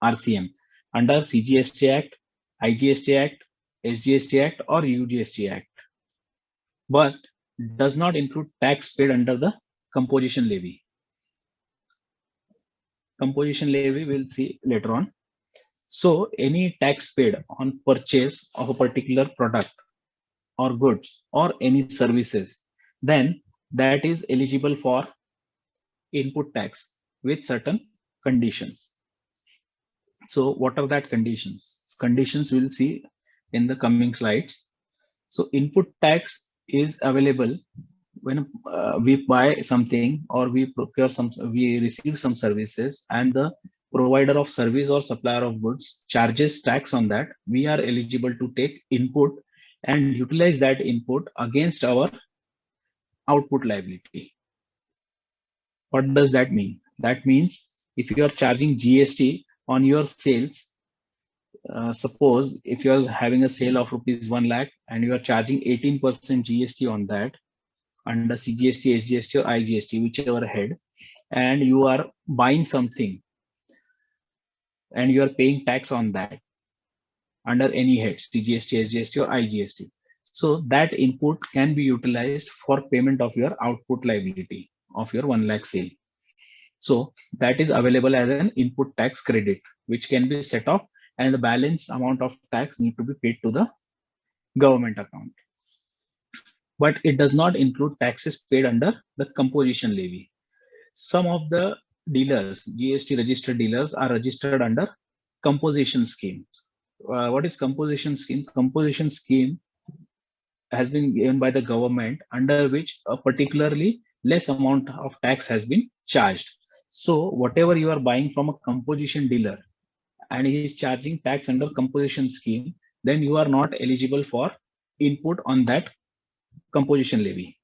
RCM, under CGST Act, IGST Act, SGST Act, or UGST Act, but does not include tax paid under the composition levy. Composition levy we'll see later on. So any tax paid on purchase of a particular product or goods or any services, then that is eligible for input tax with certain conditions. So what are that conditions? Conditions we'll see in the coming slides. So input tax is available when we buy something or we procure some, we receive some services, and the provider of service or supplier of goods charges tax on that. We are eligible to take input and utilize that input against our output liability. What does that mean? That means if you are charging GST on your sales, suppose if you are having a sale of rupees 1 lakh and you are charging 18% GST on that under CGST, SGST, or IGST, whichever head, and you are buying something and you are paying tax on that under any head, CGST, SGST, or IGST. So that input can be utilized for payment of your output liability of your 1 lakh sale. So that is available as an input tax credit, which can be set off, and the balance amount of tax need to be paid to the government account. But it does not include taxes paid under the composition levy. Some of the dealers, GST registered dealers, are registered under composition schemes. What is composition scheme? Composition scheme has been given by the government, under which a particularly less amount of tax has been charged. So whatever you are buying from a composition dealer and he is charging tax under composition scheme, then you are not eligible for input on that composition levy.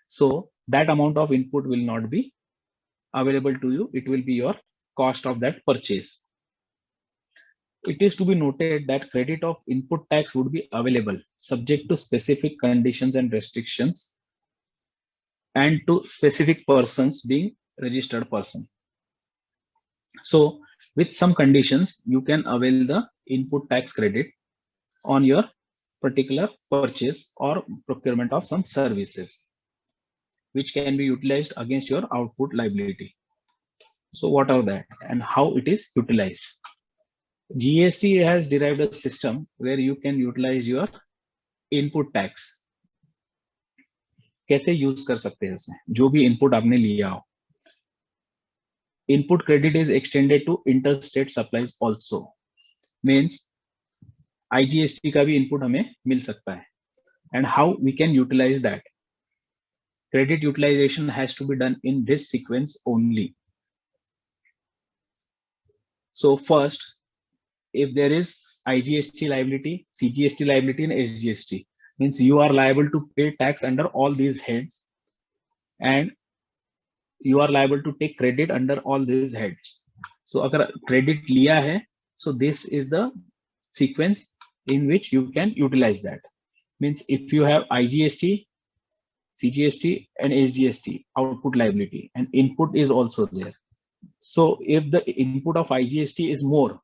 So that amount of input will not be available to you. It will be your cost of that purchase. It is to be noted that credit of input tax would be available subject to specific conditions and restrictions and to specific persons being registered person. So with some conditions, you can avail the input tax credit on your particular purchase or procurement of some services, which can be utilized against your output liability. So what are that and how it is utilized? GST has derived a system where you can utilize your input tax. कैसे use कर सकते हैं उसे? जो भी input आपने लिया हो. Input credit is extended to interstate supplies also. Means IGST का भी input हमें मिल सकता है. And how we can utilize that? Credit utilization has to be done in this sequence only. So first, if there is IGST liability, CGST liability, and SGST, means you are liable to pay tax under all these heads, and you are liable to take credit under all these heads. So agar credit liya hai, so this is the sequence in which you can utilize that. Means if you have IGST, CGST and SGST output liability, and input is also there. So if the input of IGST is more,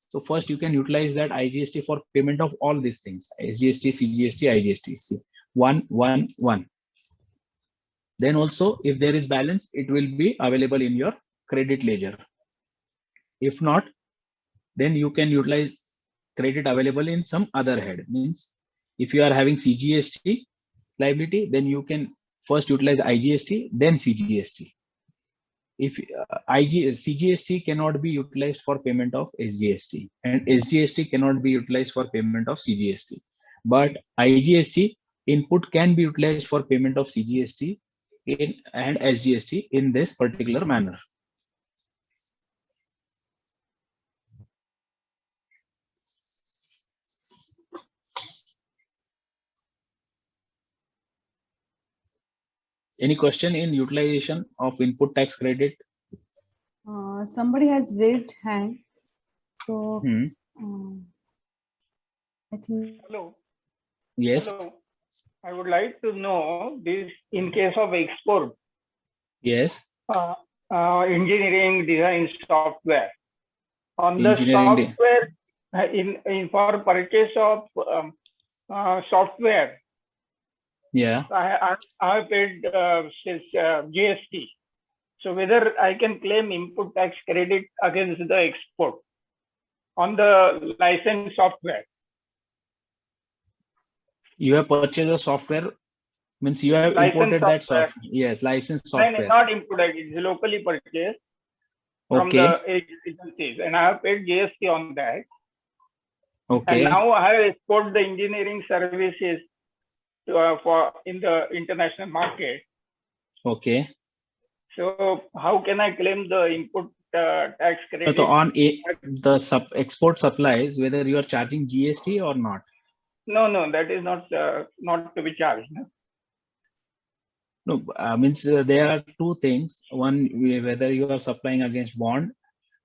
so first you can utilize that IGST for payment of all these things, SGST, CGST, IGST, 1, 1, 1. Then also if there is balance, it will be available in your credit ledger. If not, then you can utilize credit available in some other head. Means if you are having CGST liability, then you can first utilize IGST, then CGST. If CGST cannot be utilized for payment of SGST, and SGST cannot be utilized for payment of CGST, but IGST input can be utilized for payment of CGST and SGST in this particular manner. Any question in utilization of input tax credit? Somebody has raised hand. So I think. Hello. Yes. Hello. I would like to know this in case of export. Yes. Engineering design software. On the software, in for purchase of software. Yeah. I have paid GST. So whether I can claim input tax credit against the export on the licensed software. You have purchased a software, means you have imported that software. Yes, licensed software. No, not imported, it's locally purchased from the agencies, and I have paid GST on that. Okay. And now I have exported the engineering services for in the international market. Okay. So how can I claim the input tax credit? So on the export supplies, whether you are charging GST or not? No, that is not to be charged. No, means there are two things. One, whether you are supplying against bond,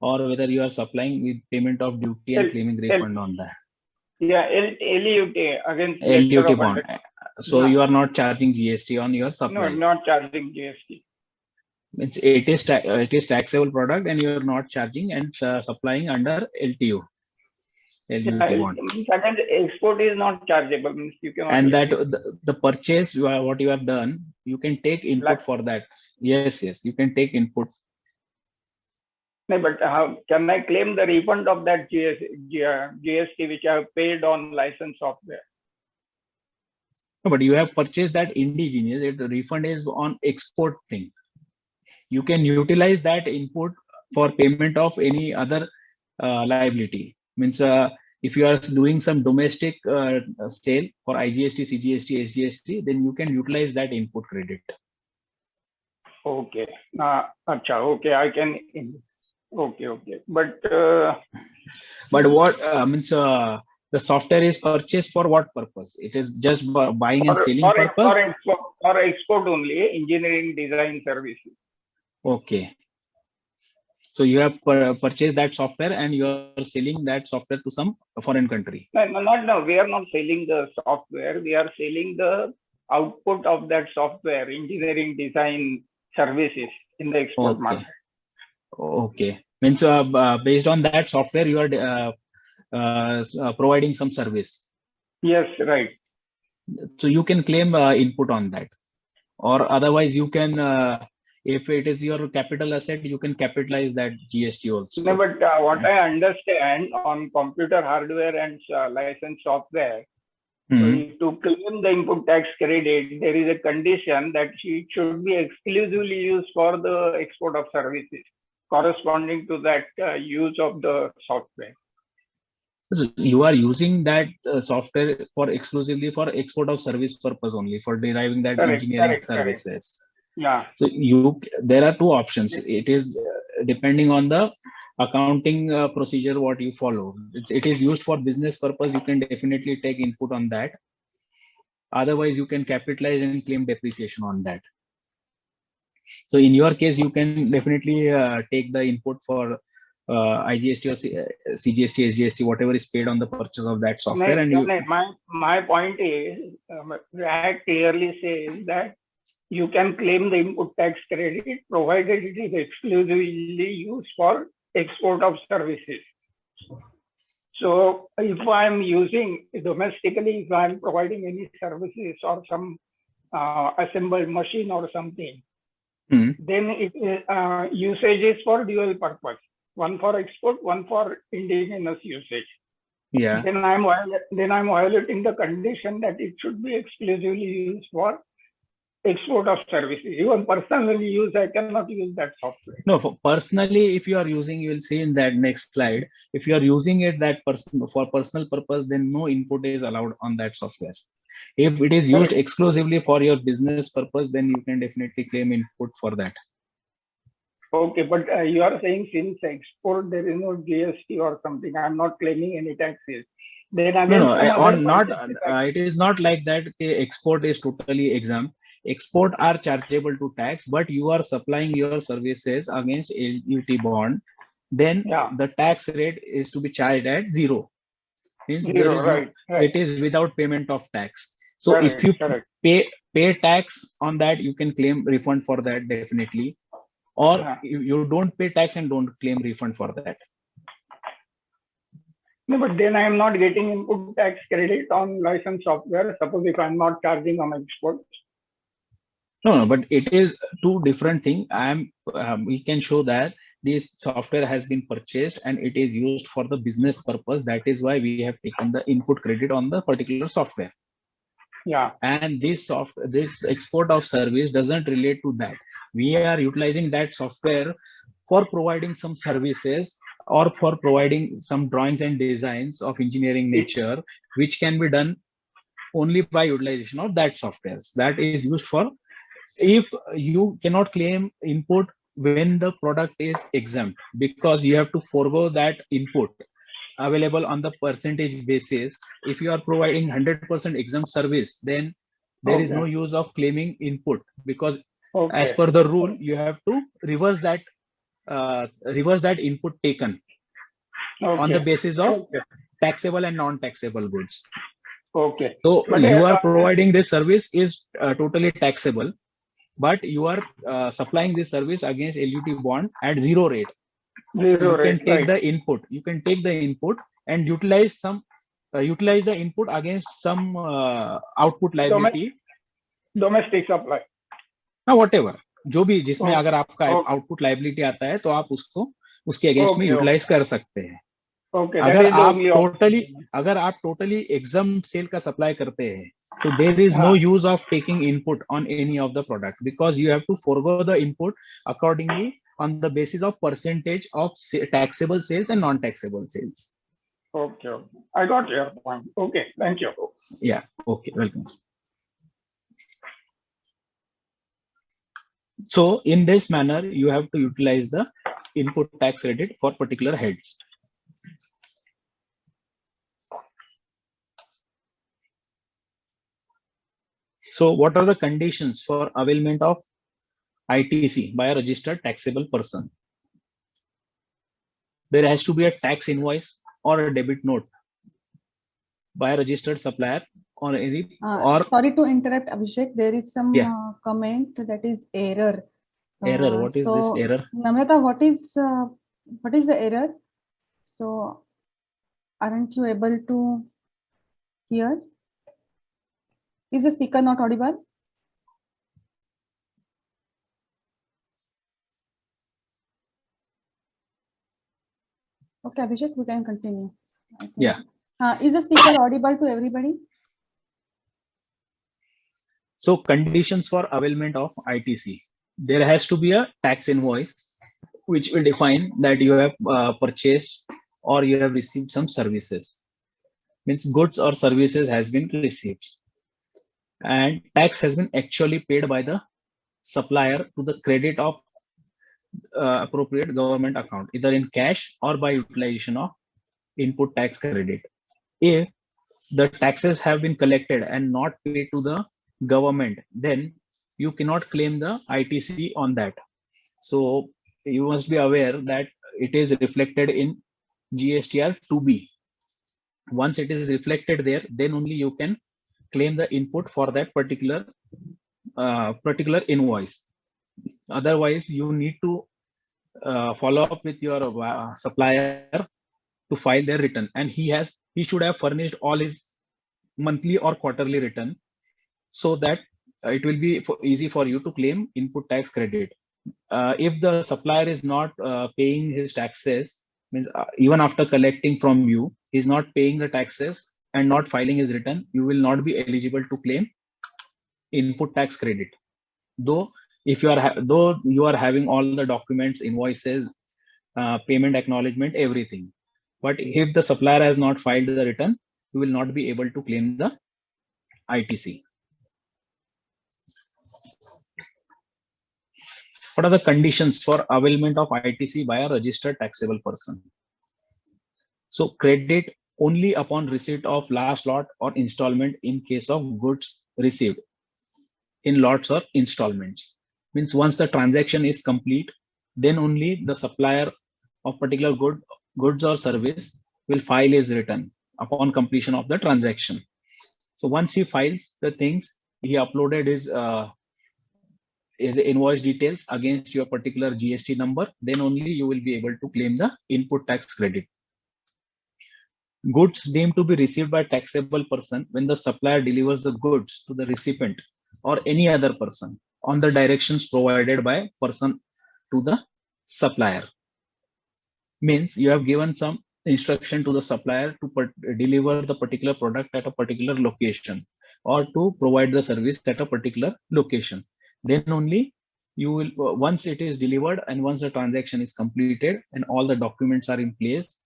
or whether you are supplying with payment of duty and claiming refund on that. Yeah, LUT against LUT bond. So you are not charging GST on your supplies. No, not charging GST. Means it is taxable product, and you are not charging and supplying under LTU. LUT bond. Second, export is not chargeable. Means you cannot. And that the purchase what you have done, you can take input for that. Yes, you can take input. No, but how can I claim the refund of that GST which I have paid on licensed software? No, but you have purchased that indigenous. The refund is on export thing. You can utilize that input for payment of any other liability. Means if you are doing some domestic sale for IGST, CGST, SGST, then you can utilize that input credit. Okay. Okay, I can. Okay. But what means the software is purchased for what purpose? It is just buying and selling purpose? For export only, engineering design services. Okay. So you have purchased that software and you are selling that software to some foreign country. No, we are not selling the software. We are selling the output of that software, engineering design services in the export market. Okay. Means based on that software, you are providing some service. Yes, right. So you can claim input on that, or otherwise you can. If it is your capital asset, you can capitalize that GST also. No, but what I understand on computer hardware and licensed software, to claim the input tax credit, there is a condition that it should be exclusively used for the export of services corresponding to that use of the software. So you are using that software exclusively for export of service purpose only, for deriving that engineering services. Correct. Yeah. So there are two options. It is depending on the accounting procedure what you follow. It is used for business purpose. You can definitely take input on that. Otherwise, you can capitalize and claim depreciation on that. So in your case, you can definitely take the input for IGST or CGST, SGST, whatever is paid on the purchase of that software. And you, my point is, Act clearly says that you can claim the input tax credit provided it is exclusively used for export of services. So if I'm using domestically, if I'm providing any services or some assembled machine or something, then it is, usage is for dual purpose. One for export, one for indigenous usage. yeah. Then I'm violating the condition that it should be exclusively used for export of services. Even personally use, I cannot use that software. No, for personally, if you are using, you will see in that next slide. If you are using it for personal purpose, then no input is allowed on that software. If it is used exclusively for your business purpose, then you can definitely claim input for that. Okay, but you are saying since export there is no GST or something, I'm not claiming any taxes. Then again, it is not like that. Export is totally exempt. Export are chargeable to tax, but you are supplying your services against LUT bond. Then the tax rate is to be charged at zero. Means there is right. It is without payment of tax. So if you pay tax on that, you can claim refund for that definitely. Or you don't pay tax and don't claim refund for that. No, but then I am not getting input tax credit on licensed software. Suppose if I'm not charging on export. No, but it is two different things. We can show that this software has been purchased and it is used for the business purpose. That is why we have taken the input credit on the particular software. Yeah. And this export of service doesn't relate to that. We are utilizing that software for providing some services or for providing some drawings and designs of engineering nature, which can be done only by utilization of that software. That is used for, if you cannot claim input when the product is exempt, because you have to forego that input available on the percentage basis. If you are providing 100% exempt service, then there is no use of claiming input, because as per the rule, you have to reverse that input taken on the basis of taxable and non-taxable goods. Okay. So you are providing this service is totally taxable, but you are supplying this service against LUT bond at zero rate. You can take the input. You can take the input and utilize the input against some output liability. Domestic supply. Whatever, जो भी जिसमें अगर आपका output liability आता है तो आप उसके अगेंस्ट में यूटिलाइज कर सकते हैं. अगर आप टोटली एग्जाम सेल का सप्लाई करते हैं, so there is no use of taking input on any of the product, because you have to forego the input accordingly on the basis of percentage of taxable sales and non-taxable sales. Okay, I got your point. Okay, thank you. Yeah, okay, welcome. So in this manner, you have to utilize the input tax credit for particular heads. So what are the conditions for availment of ITC by a registered taxable person? There has to be a tax invoice or a debit note by a registered supplier or any. Sorry to interrupt, Abhishek. There is some comment that is error. Error. What is this error? Namrata, what is the error? So, aren't you able to hear? Is the speaker not audible? Okay, Abhishek, we can continue. Yeah. Is the speaker audible to everybody? So conditions for availment of ITC. There has to be a tax invoice which will define that you have purchased or you have received some services. Means goods or services has been received. And tax has been actually paid by the supplier to the credit of appropriate government account, either in cash or by utilization of input tax credit. If the taxes have been collected and not paid to the government, then you cannot claim the ITC on that. So you must be aware that it is reflected in GSTR 2B. Once it is reflected there, then only you can claim the input for that particular invoice. Otherwise, you need to follow up with your supplier to file their return, and he should have furnished all his monthly or quarterly return, so that it will be easy for you to claim input tax credit. If the supplier is not paying his taxes, means even after collecting from you, he's not paying the taxes and not filing his return, you will not be eligible to claim input tax credit. Though if you are though you are having all the documents, invoices, payment acknowledgement, everything, but if the supplier has not filed the return, you will not be able to claim the ITC. What are the conditions for availment of ITC by a registered taxable person? So credit only upon receipt of last lot or installment in case of goods received in lots or installments. Means once the transaction is complete, then only the supplier of particular goods or service will file his return upon completion of the transaction. So once he files the things, he uploaded his invoice details against your particular GST number, then only you will be able to claim the input tax credit. Goods deemed to be received by taxable person when the supplier delivers the goods to the recipient or any other person on the directions provided by person to the supplier. Means you have given some instruction to the supplier to deliver the particular product at a particular location or to provide the service at a particular location. Then only you will, once it is delivered and once the transaction is completed and all the documents are in place,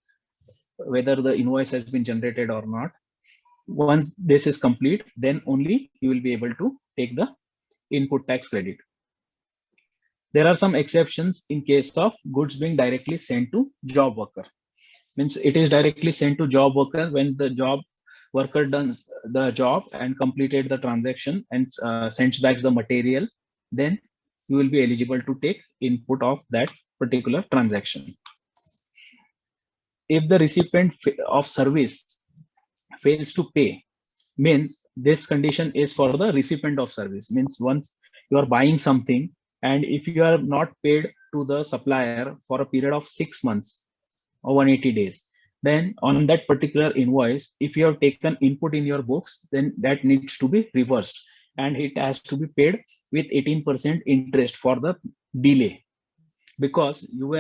whether the invoice has been generated or not, once this is complete, then only you will be able to take the input tax credit. There are some exceptions in case of goods being directly sent to job worker. Means it is directly sent to job worker when the job worker does the job and completed the transaction and sends back the material, then you will be eligible to take input of that particular transaction. If the recipient of service fails to pay, means this condition is for the recipient of service. Means once you are buying something and if you are not paid to the supplier for a period of 6 months or 180 days, then on that particular invoice, if you have taken input in your books, then that needs to be reversed and it has to be paid with 18% interest for the delay, because you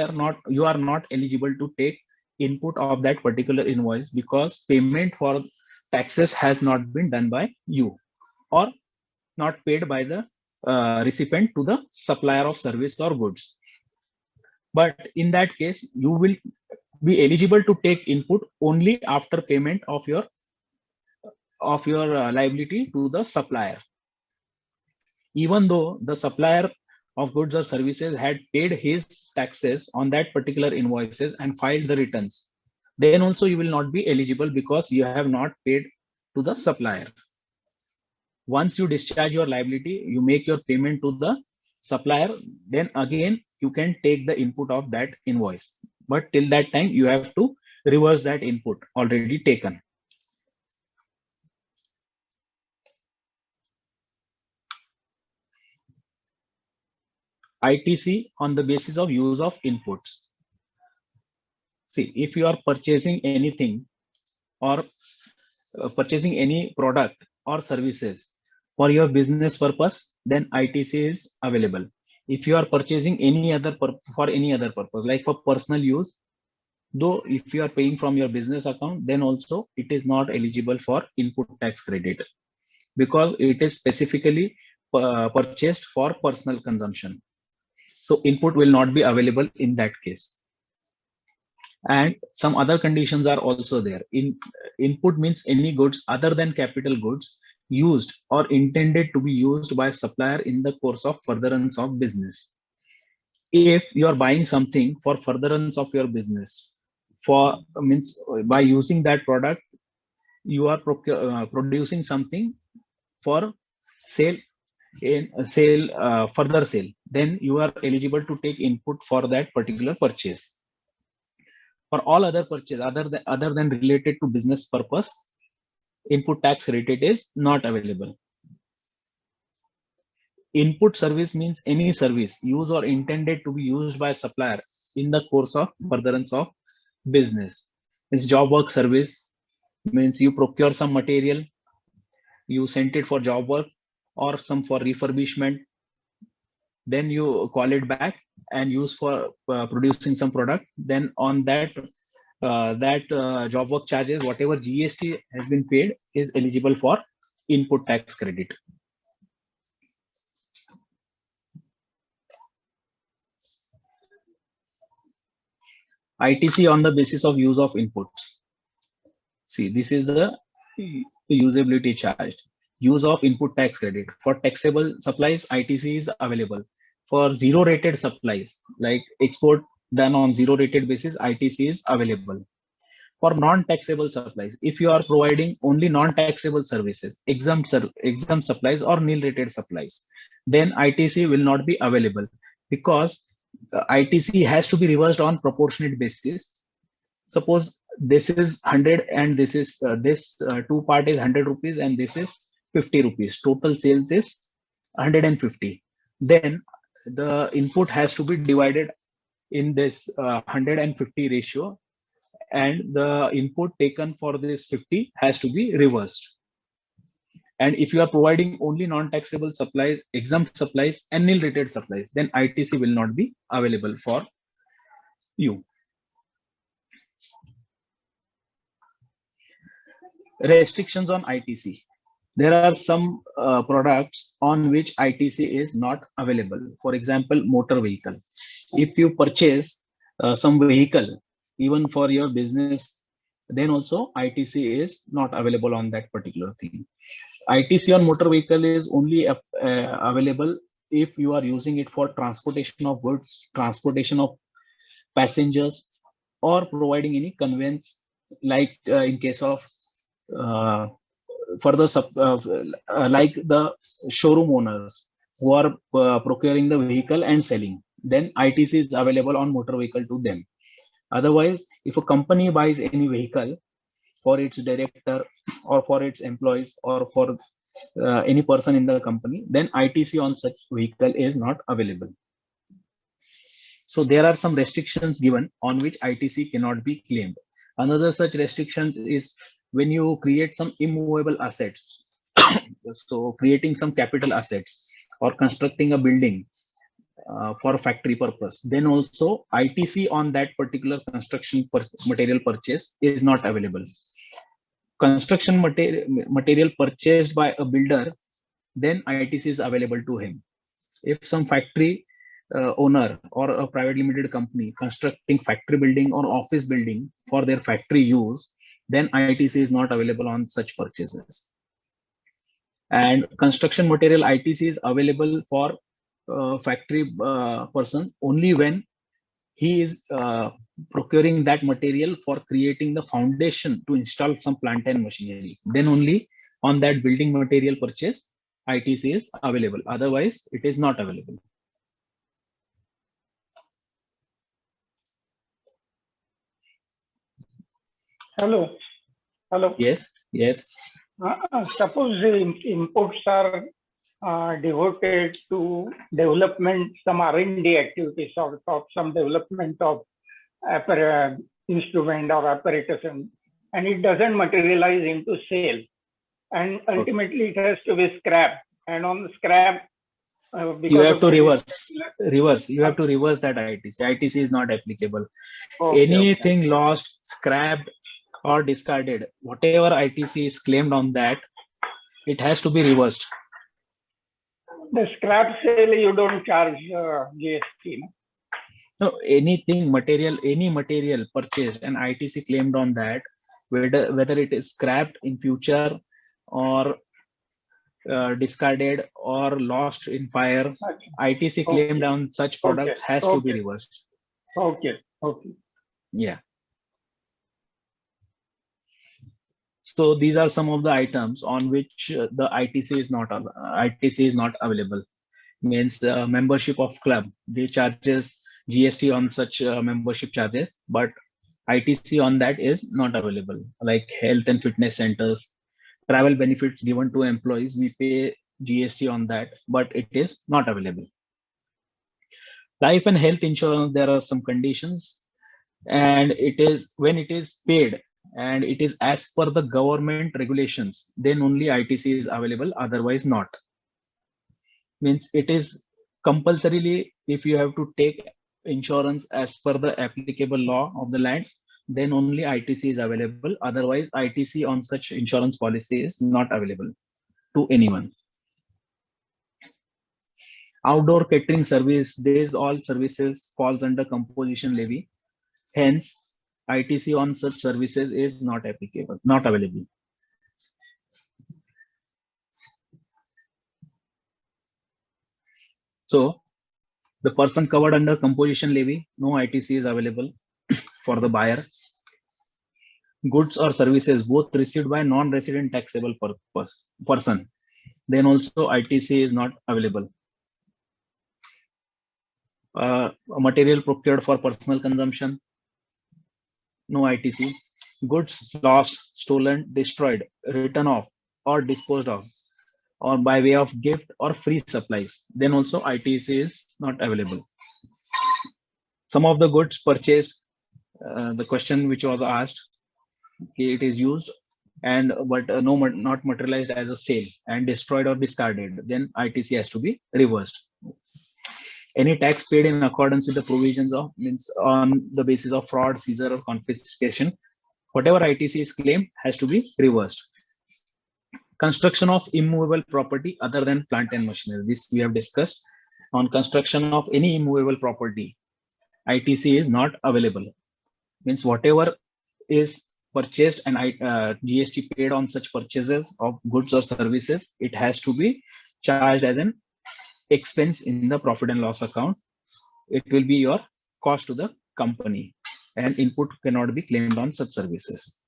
are not eligible to take input of that particular invoice because payment for taxes has not been done by you or not paid by the recipient to the supplier of service or goods. But in that case, you will be eligible to take input only after payment of your liability to the supplier. Even though the supplier of goods or services had paid his taxes on that particular invoices and filed the returns, then also you will not be eligible because you have not paid to the supplier. Once you discharge your liability, you make your payment to the supplier, then again you can take the input of that invoice. But till that time, you have to reverse that input already taken. ITC on the basis of use of inputs. See, if you are purchasing anything or purchasing any product or services for your business purpose, then ITC is available. If you are purchasing for any other purpose, like for personal use, though if you are paying from your business account, then also it is not eligible for input tax credit because it is specifically purchased for personal consumption. So input will not be available in that case. And some other conditions are also there. Input means any goods other than capital goods used or intended to be used by supplier in the course of furtherance of business. If you are buying something for furtherance of your business, means by using that product, you are producing something for sale in further sale, then you are eligible to take input for that particular purchase. For all other purchase other than related to business purpose, input tax credit is not available. Input service means any service used or intended to be used by a supplier in the course of furtherance of business. It's job work service means you procure some material, you sent it for job work or some for refurbishment, then you call it back and use for producing some product. Then on that job work charges, whatever GST has been paid is eligible for input tax credit. ITC on the basis of use of inputs. See, this is the usability charge. Use of input tax credit. For taxable supplies, ITC is available. For zero rated supplies, like export done on zero rated basis, ITC is available. For non-taxable supplies, if you are providing only non-taxable services, exempt supplies or nil rated supplies, then ITC will not be available, because ITC has to be reversed on proportionate basis. Suppose this is 100 and this is this two part is 100 rupees and this is 50 rupees. Total sales is 150. Then the input has to be divided in this 150 ratio, and the input taken for this 50 has to be reversed. And if you are providing only non-taxable supplies, exempt supplies and nil rated supplies, then ITC will not be available for you. Restrictions on ITC. There are some products on which ITC is not available. For example, motor vehicle. If you purchase some vehicle, even for your business, then also ITC is not available on that particular thing. ITC on motor vehicle is only available if you are using it for transportation of goods, transportation of passengers, or providing any conveyance, like in case of like the showroom owners who are procuring the vehicle and selling, then ITC is available on motor vehicle to them. Otherwise, if a company buys any vehicle for its director or for its employees or for any person in the company, then ITC on such vehicle is not available. So there are some restrictions given on which ITC cannot be claimed. Another such restrictions is when you create some immovable assets. So creating some capital assets or constructing a building for factory purpose, then also ITC on that particular construction material purchase is not available. Construction material purchased by a builder, then ITC is available to him. If some factory owner or a private limited company constructing factory building or office building for their factory use, then ITC is not available on such purchases. And construction material ITC is available for factory person only when he is procuring that material for creating the foundation to install some plant and machinery. Then only on that building material purchase ITC is available. Otherwise, it is not available. Hello. Hello. Yes. Yes. Suppose the inputs are devoted to development, some R&D activities or some development of instrument or apparatus, and it doesn't materialize into sale, and ultimately it has to be scrapped. And on the scrap, you have to reverse. You have to reverse that ITC. ITC is not applicable. Anything lost, scrapped, or discarded, whatever ITC is claimed on that, it has to be reversed. The scrap sale, you don't charge GST. No, anything material, any material purchased and ITC claimed on that, whether it is scrapped in future or discarded or lost in fire, ITC claimed on such product has to be reversed. Okay. Yeah. So these are some of the items on which the ITC is not available. Means membership of club, they charges GST on such membership charges, but ITC on that is not available. Like health and fitness centers, travel benefits given to employees, we pay GST on that, but it is not available. Life and health insurance, there are some conditions, and it is when it is paid and it is as per the government regulations, then only ITC is available, otherwise not. Means it is compulsorily, if you have to take insurance as per the applicable law of the land, then only ITC is available, otherwise ITC on such insurance policy is not available to anyone. Outdoor catering service, these all services falls under composition levy, hence ITC on such services is not applicable, not available. So the person covered under composition levy, no ITC is available for the buyer. Goods or services both received by non-resident taxable person, then also ITC is not available. Material procured for personal consumption, no ITC. Goods lost, stolen, destroyed, written off, or disposed of, or by way of gift or free supplies, then also ITC is not available. Some of the goods purchased, the question which was asked, it is used and but not materialized as a sale and destroyed or discarded, then ITC has to be reversed. Any tax paid in accordance with the provisions of, means on the basis of fraud, seizure, or confiscation, whatever ITC is claimed has to be reversed. Construction of immovable property other than plant and machinery, this we have discussed. On construction of any immovable property, ITC is not available. Means whatever is purchased and GST paid on such purchases of goods or services, it has to be charged as an expense in the profit and loss account. It will be your cost to the company, and input cannot be claimed on such services.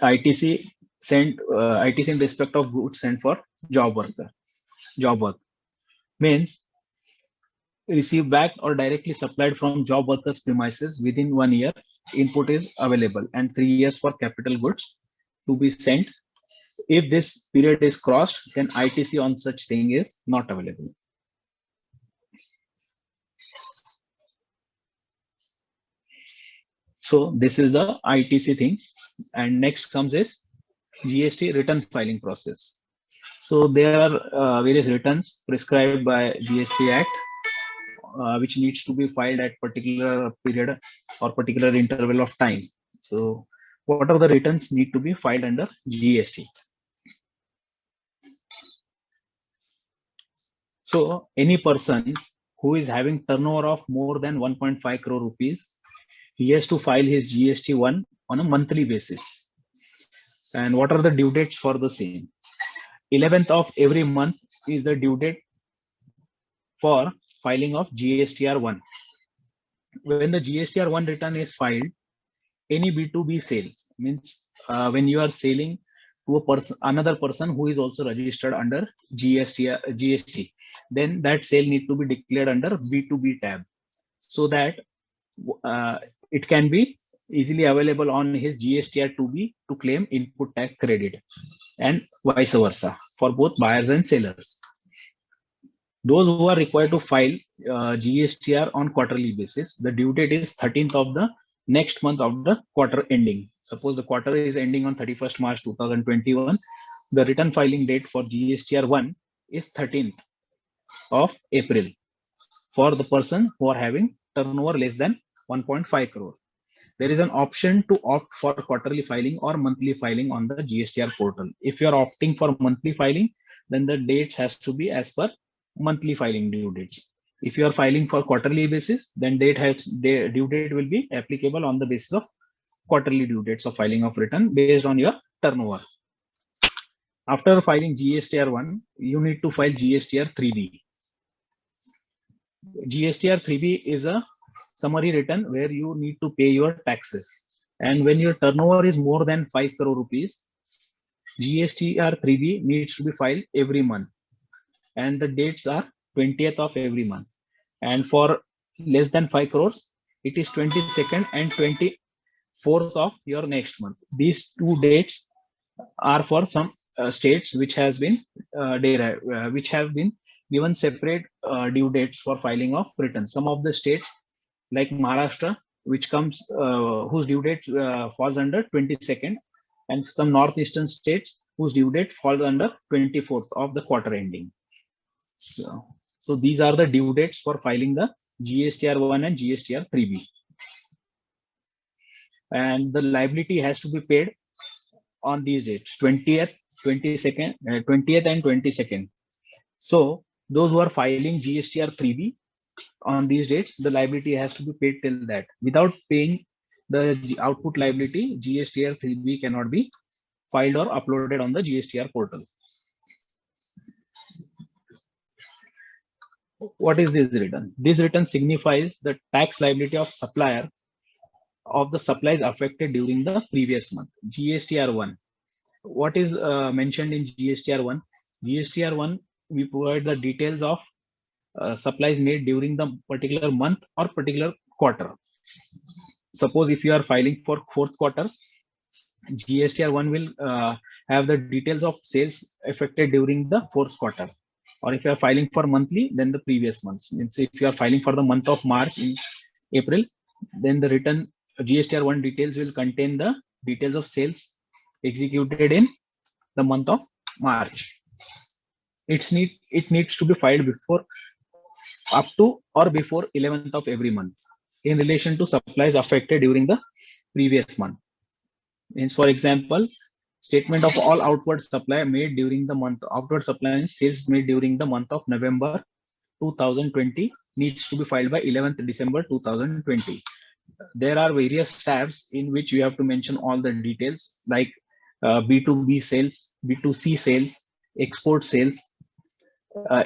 ITC in respect of goods sent for job work means received back or directly supplied from job workers premises within 1 year, input is available, and 3 years for capital goods to be sent. If this period is crossed, then ITC on such thing is not available. So this is the ITC thing, and next comes is GST return filing process. So there are various returns prescribed by GST Act, which needs to be filed at particular period or particular interval of time. So what are the returns need to be filed under GST? So any person who is having turnover of more than 1.5 crore rupees, he has to file his GST-1 on a monthly basis. And what are the due dates for the same? 11th of every month is the due date for filing of GSTR-1. When the GSTR-1 return is filed, any B2B sales, means when you are selling to a person, another person who is also registered under GST, then that sale need to be declared under B2B tab, so that it can be easily available on his GSTR-2B to claim input tax credit, and vice versa for both buyers and sellers. Those who are required to file GSTR on quarterly basis, the due date is 13th of the next month of the quarter ending. Suppose the quarter is ending on 31st March 2021. The return filing date for GSTR-1 is 13th of April for the person who are having turnover less than 1.5 crore. There is an option to opt for quarterly filing or monthly filing on the GSTR portal. If you are opting for monthly filing, then the dates has to be as per monthly filing due dates. If you are filing for quarterly basis, then due date will be applicable on the basis of quarterly due dates of filing of return based on your turnover. After filing GSTR-1, you need to file GSTR-3B. GSTR-3B is a summary return where you need to pay your taxes. And when your turnover is more than 5 crore rupees, GSTR 3B needs to be filed every month. And the dates are 20th of every month. And for less than 5 crores, it is 22nd and 24th of your next month. These two dates are for some states which has been which have been given separate due dates for filing of returns. Some of the states like Maharashtra, which comes whose due date falls under 22nd, and some northeastern states whose due date falls under 24th of the quarter ending. So these are the due dates for filing the GSTR 1 and GSTR 3B. And the liability has to be paid on these dates, 20th, 22nd, 20th and 22nd. So those who are filing GSTR 3B on these dates, the liability has to be paid till that. Without paying the output liability, GSTR 3B cannot be filed or uploaded on the GSTR portal. What is this return? This return signifies the tax liability of supplier of the supplies affected during the previous month. GSTR 1. What is mentioned in GSTR 1? GSTR 1, we provide the details of supplies made during the particular month or particular quarter. Suppose if you are filing for fourth quarter, GSTR 1 will have the details of sales affected during the fourth quarter. Or if you are filing for monthly, then the previous months. Means if you are filing for the month of March in April, then the return GSTR 1 details will contain the details of sales executed in the month of March. It needs to be filed before, up to or before 11th of every month in relation to supplies affected during the previous month. Means, for example, statement of all outward supply made during the month, outward supply and sales made during the month of November 2020 needs to be filed by 11th December 2020. There are various tabs in which you have to mention all the details like B2B sales, B2C sales, export sales.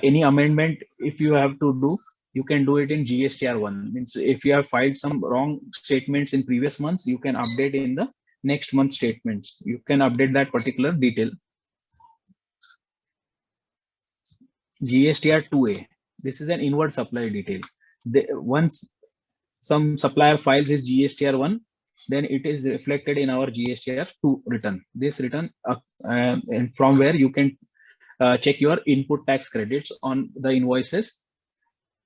Any amendment if you have to do, you can do it in GSTR 1. Means if you have filed some wrong statements in previous months, you can update in the next month statements. You can update that particular detail. GSTR 2A. This is an inward supply detail. Once some supplier files his GSTR 1, then it is reflected in our GSTR 2 return. This return and from where you can check your input tax credits on the invoices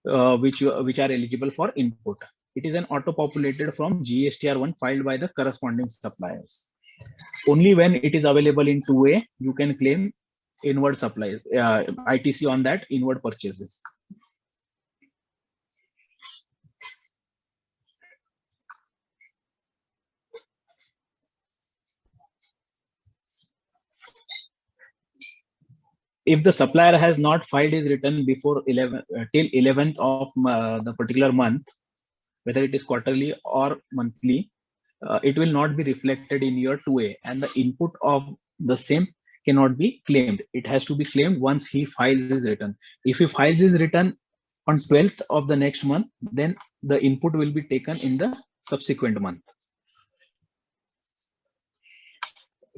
which are eligible for input. It is an auto-populated from GSTR 1 filed by the corresponding suppliers. Only when it is available in 2A, you can claim inward supply, ITC on that inward purchases. If the supplier has not filed his return before till 11th of the particular month, whether it is quarterly or monthly, it will not be reflected in your 2A, and the input of the same cannot be claimed. It has to be claimed once he files his return. If he files his return on 12th of the next month, then the input will be taken in the subsequent month.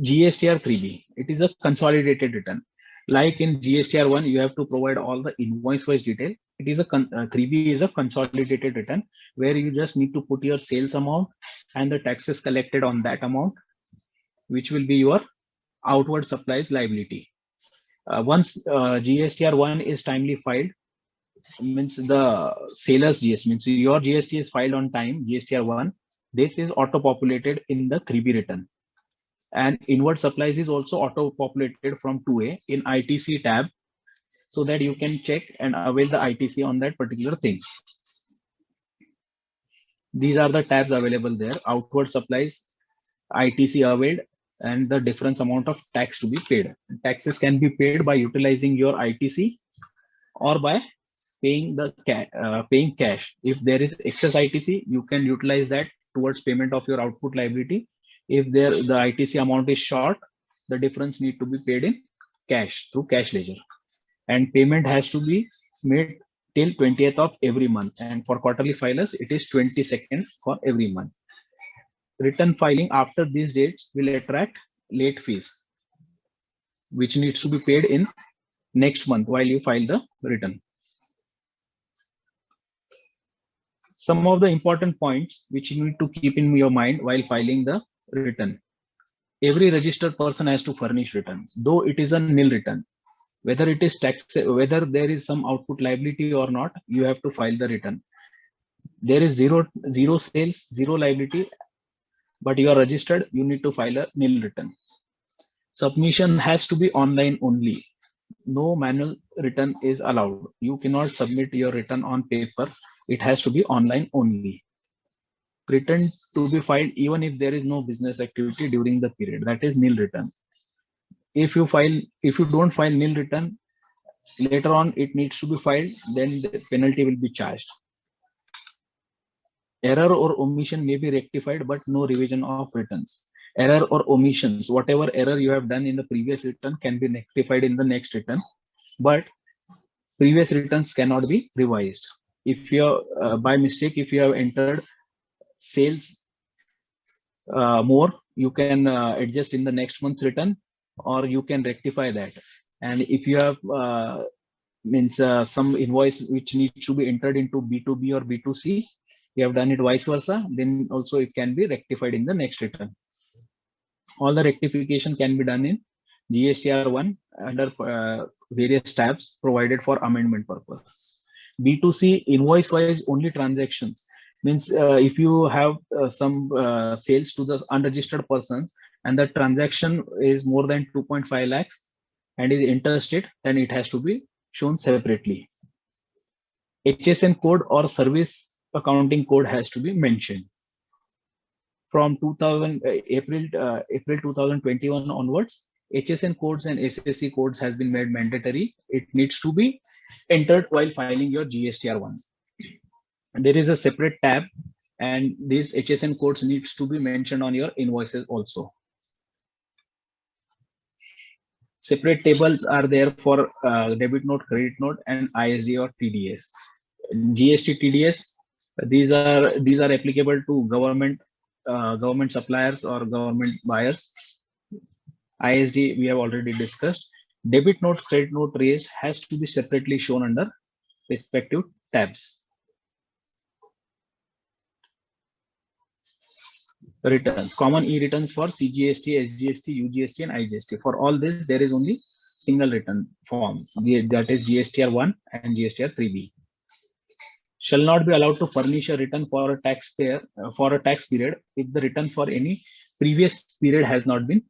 GSTR 3B, it is a consolidated return. Like in GSTR 1, you have to provide all the invoice-wise detail. It is a 3B is a consolidated return where you just need to put your sales amount and the taxes collected on that amount, which will be your outward supplies liability. Once GSTR 1 is timely filed, means the seller's GST, means your GST is filed on time, GSTR 1, this is auto-populated in the 3B return. And inward supplies is also auto-populated from 2A in ITC tab, so that you can check and avail the ITC on that particular thing. These are the tabs available there: outward supplies, ITC availed, and the difference amount of tax to be paid. Taxes can be paid by utilizing your ITC or by paying the paying cash. If there is excess ITC, you can utilize that towards payment of your output liability. If the ITC amount is short, the difference need to be paid in cash through cash ledger, and payment has to be made till 20th of every month, and for quarterly filers it is 22nd for every month. Return filing after these dates will attract late fees, which needs to be paid in next month while you file the return. Some of the important points which you need to keep in your mind while filing the return. Every registered person has to furnish return, though it is a nil return. Whether it is tax, whether there is some output liability or not, you have to file the return. There is zero sales, zero liability, but you are registered, you need to file a nil return. Submission has to be online only. No manual return is allowed. You cannot submit your return on paper. It has to be online only. Return to be filed even if there is no business activity during the period. That is nil return. If you don't file nil return, later on it needs to be filed, then the penalty will be charged. Error or omission may be rectified, but no revision of returns. Error or omissions, whatever error you have done in the previous return can be rectified in the next return, but previous returns cannot be revised. If you by mistake, if you have entered sales more, you can adjust in the next month's return, or you can rectify that. And if you have some invoice which needs to be entered into B2B or B2C, you have done it vice versa, then also it can be rectified in the next return. All the rectification can be done in GSTR1 under various tabs provided for amendment purpose. B2C invoice wise only transactions means if you have some sales to the unregistered persons and the transaction is more than 2.5 lakhs and is interstate, then it has to be shown separately. HSN code or service accounting code has to be mentioned. From April 2021 onwards, HSN codes and SSC codes has been made mandatory. It needs to be entered while filing your GSTR1. There is a separate tab, and these HSN codes needs to be mentioned on your invoices also. Separate tables are there for debit note, credit note, and ISD or TDS. GST, TDS, these are applicable to government suppliers or government buyers. ISD we have already discussed. Debit note, credit note raised has to be separately shown under respective tabs. Returns, common e-returns for CGST, SGST, UGST, and IGST. For all this, there is only single return form, that is GSTR1 and GSTR3B. Shall not be allowed to furnish a return for a taxpayer for a tax period if the return for any previous period has not been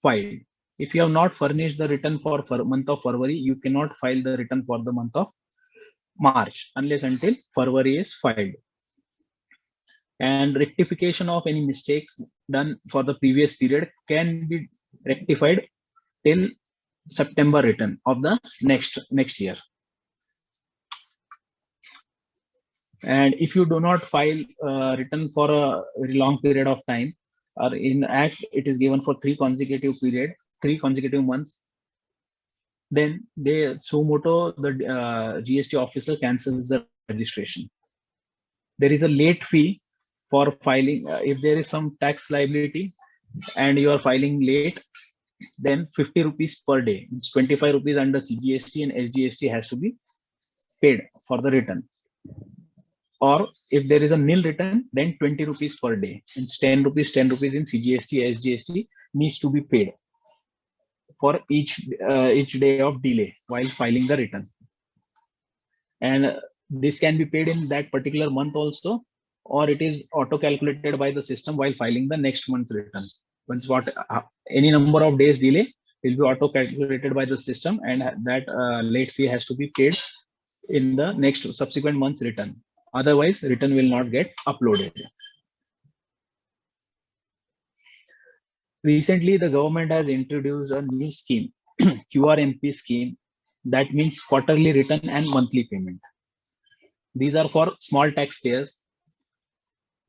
filed. If you have not furnished the return for month of February, you cannot file the return for the month of March unless until February is filed. And rectification of any mistakes done for the previous period can be rectified till September return of the next year. And if you do not file return for a very long period of time, or in Act it is given for 3 consecutive months, then they suo moto the GST officer cancels the registration. There is a late fee for filing. If there is some tax liability and you are filing late, then 50 rupees per day, it's 25 rupees under CGST and SGST has to be paid for the return. Or if there is a nil return, then 20 rupees per day. It's 10 rupees in CGST, SGST needs to be paid for each day of delay while filing the return. And this can be paid in that particular month also, or it is auto calculated by the system while filing the next month's return. Once any number of days delay will be auto calculated by the system, and that late fee has to be paid in the next subsequent month's return. Otherwise, return will not get uploaded. Recently, the government has introduced a new scheme, QRMP scheme, that means quarterly return and monthly payment. These are for small taxpayers,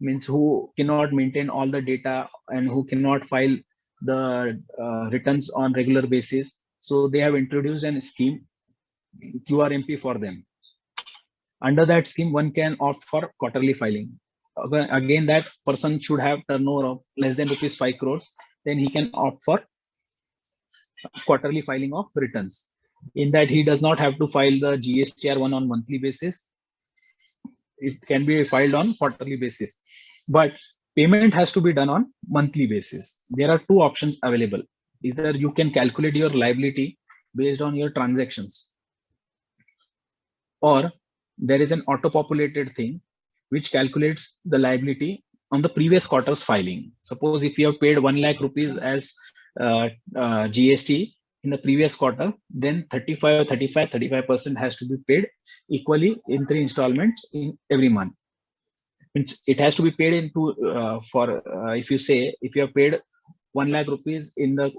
means who cannot maintain all the data and who cannot file the returns on regular basis. So they have introduced a scheme, QRMP, for them. Under that scheme, one can opt for quarterly filing. Again, that person should have turnover of less than rupees 5 crores. Then he can opt for quarterly filing of returns. In that, he does not have to file the GSTR1 on monthly basis. It can be filed on quarterly basis, but payment has to be done on monthly basis. There are two options available. Either you can calculate your liability based on your transactions, or there is an auto-populated thing which calculates the liability on the previous quarter's filing. Suppose if you have paid 1 lakh rupees as GST in the previous quarter, then 35% has to be paid equally in 3 installments in every month. It has to be paid into if you say if you have paid 1 lakh rupees in the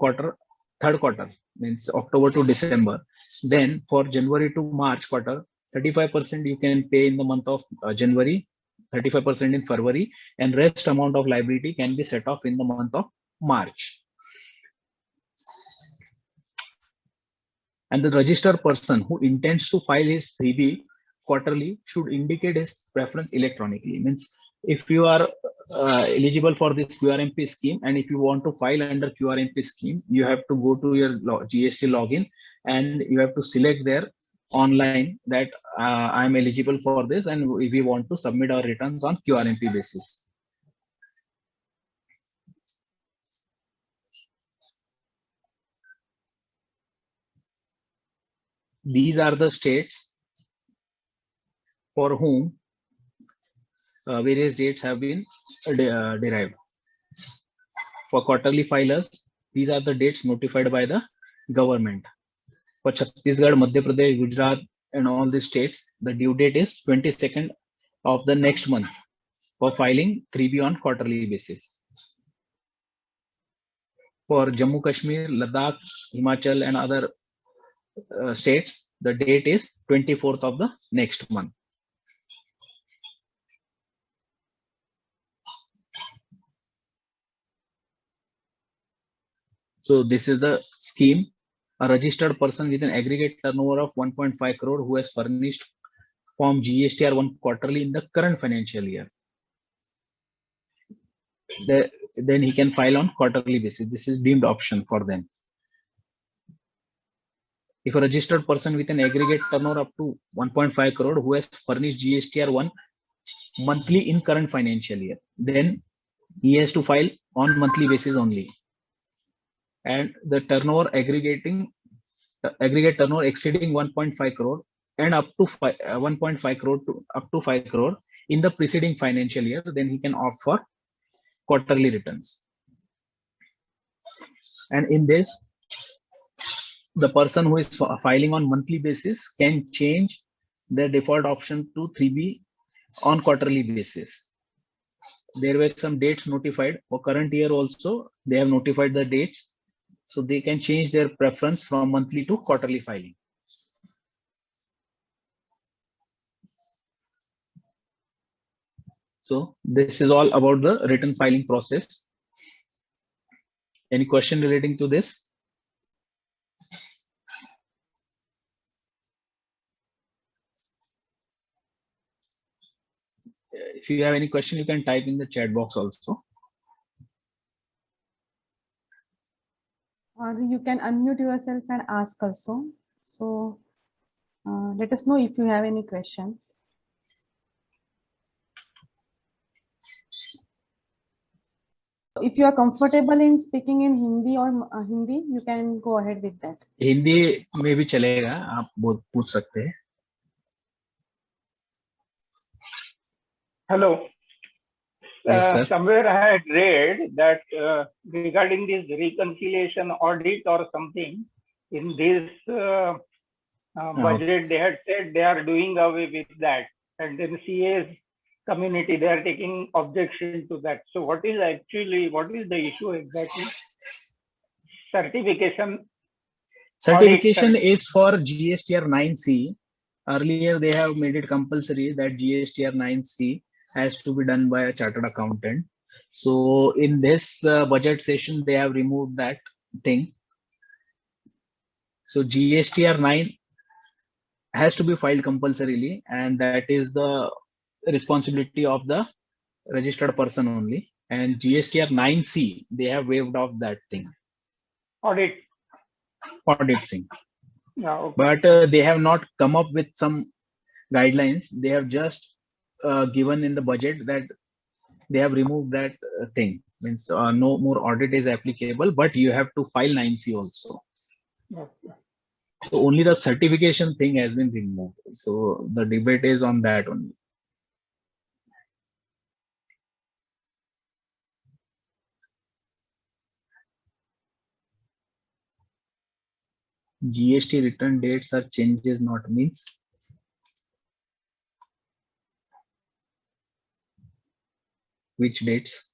third quarter, means October to December, then for January to March quarter, 35% you can pay in the month of January, 35% in February, and rest amount of liability can be set off in the month of March. And the registered person who intends to file his 3B quarterly should indicate his preference electronically. Means if you are eligible for this QRMP scheme, and if you want to file under QRMP scheme, you have to go to your GST login and you have to select there online that I am eligible for this, and we want to submit our returns on QRMP basis. These are the states for whom various dates have been derived. For quarterly filers, these are the dates notified by the government. For Chhattisgarh, Madhya Pradesh, Gujarat, and all these states, the due date is 22nd of the next month for filing 3B on quarterly basis. For Jammu Kashmir, Ladakh, Himachal, and other states, the date is 24th of the next month. So this is the scheme. A registered person with an aggregate turnover of 1.5 crore who has furnished Form GSTR1 quarterly in the current financial year, then he can file on quarterly basis. This is deemed option for them. If a registered person with an aggregate turnover up to 1.5 crore who has furnished GSTR1 monthly in current financial year, then he has to file on monthly basis only. And the turnover aggregate turnover exceeding 1.5 crore and up to 1.5 crore to up to 5 crore in the preceding financial year, then he can opt for quarterly returns. And in this, the person who is filing on monthly basis can change their default option to 3B on quarterly basis. There were some dates notified for current year also. They have notified the dates, so they can change their preference from monthly to quarterly filing. So this is all about the return filing process. Any question relating to this? If you have any question, you can type in the chat box also. Or you can unmute yourself and ask also. So let us know if you have any questions. If you are comfortable in speaking in Hindi or Hindi, you can go ahead with that. Hindi में भी चलेगा, आप पूछ सकते हैं. Hello. Yes, somewhere I had read that regarding this reconciliation audit or something, in this budget, they had said they are doing away with that. And then CA's community, they are taking objection to that. So what is the issue exactly? Certification is for GSTR 9C. Earlier, they have made it compulsory that GSTR 9C has to be done by a chartered accountant. So in this budget session, they have removed that thing. So GSTR 9 has to be filed compulsorily, and that is the responsibility of the registered person only. And GSTR 9C, they have waived off that thing, Audit. audit thing. Yeah. Okay. But they have not come up with some guidelines. They have just given in the budget that they have removed that thing. Means no more audit is applicable, but you have to file 9C also. Okay. So only the certification thing has been removed. So the debate is on that only. GST return dates are changes not means. Which dates?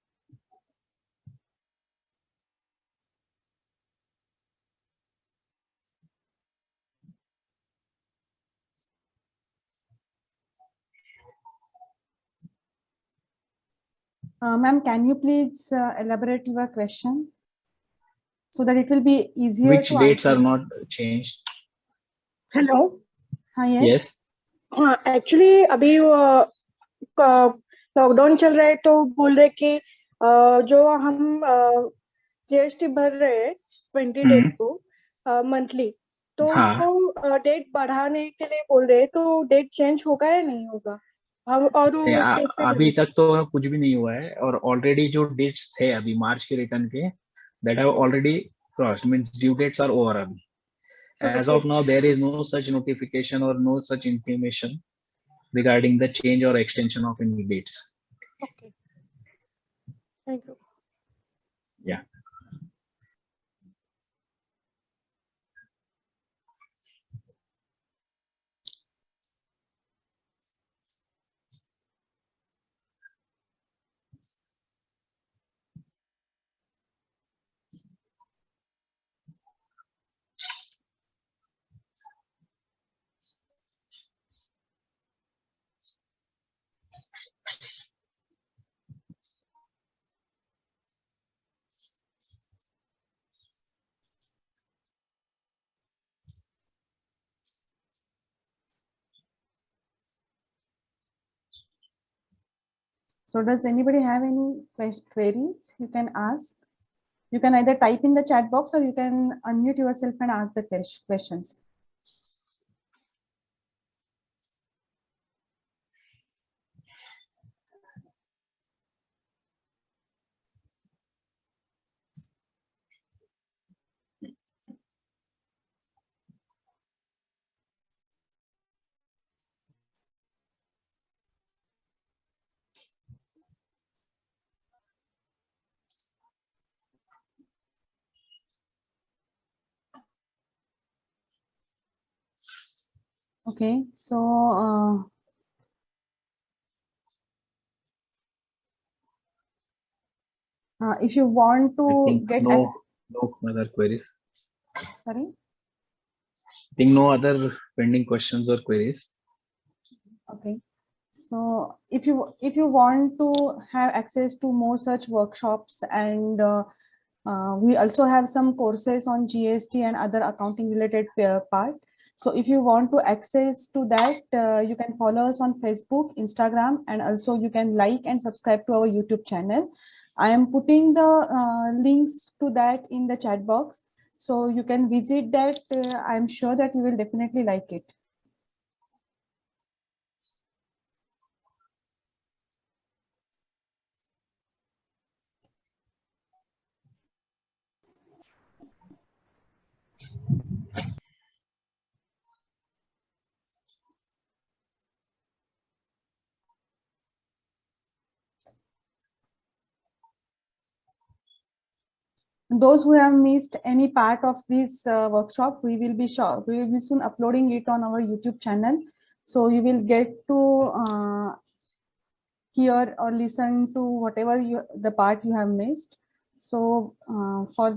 Ma'am, can you please elaborate your question so that it will be easier Which to dates answer? are not changed? Hello Yes. Yes. हाँ actually अभी lockdown चल रहा है तो बोल रहे कि जो हम जीएसटी भर रहे हैं 20 डेट को मंथली तो हाँ। वो डेट बढ़ाने के लिए बोल रहे हैं तो डेट चेंज होगा या नहीं होगा हम और वो कैसे अभी तक तो कुछ भी नहीं हुआ है, और ऑलरेडी जो डेट्स थे अभी मार्च के रिटर्न के, that have already crossed, means due dates are over abhi. As of now there is no such notification or no such information regarding the change or extension of any dates. Okay, thank you. Yeah. So does anybody have any queries? You can ask. You can either type in the chat box or you can unmute yourself and ask the questions. Okay, so if you want I to think get no other queries. sorry. I think no other pending questions or queries. Okay, so if you want to have access to more such workshops, and we also have some courses on GST and other accounting related part. So if you want to access to that, you can follow us on Facebook, Instagram, and also you can like and subscribe to our YouTube channel. I am putting the links to that in the chat box, so you can visit that. I'm sure that you will definitely like it. Those who have missed any part of this workshop, we will be soon uploading it on our YouTube channel, so you will get to hear or listen to whatever the part you have missed. So for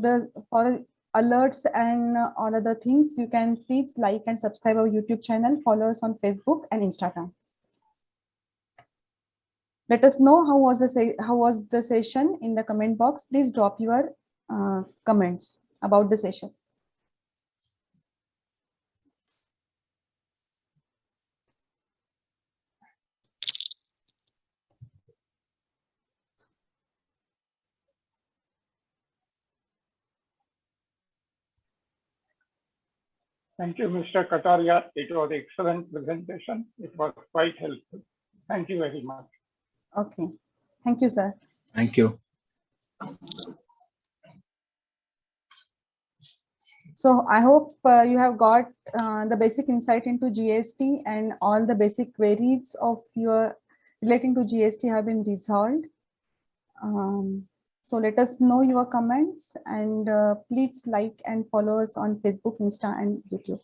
alerts and all other things, you can please like and subscribe our YouTube channel, follow us on Facebook and Instagram. Let us know how was the session in the comment box. Please drop your comments about the session. Thank you, Mr. Kataria. It was an excellent presentation. It was quite helpful. Thank you very much. Okay. Thank you, sir. Thank you. So I hope you have got the basic insight into GST, and all the basic queries of your relating to GST have been resolved. So let us know your comments, and please like and follow us on Facebook, Insta, and YouTube.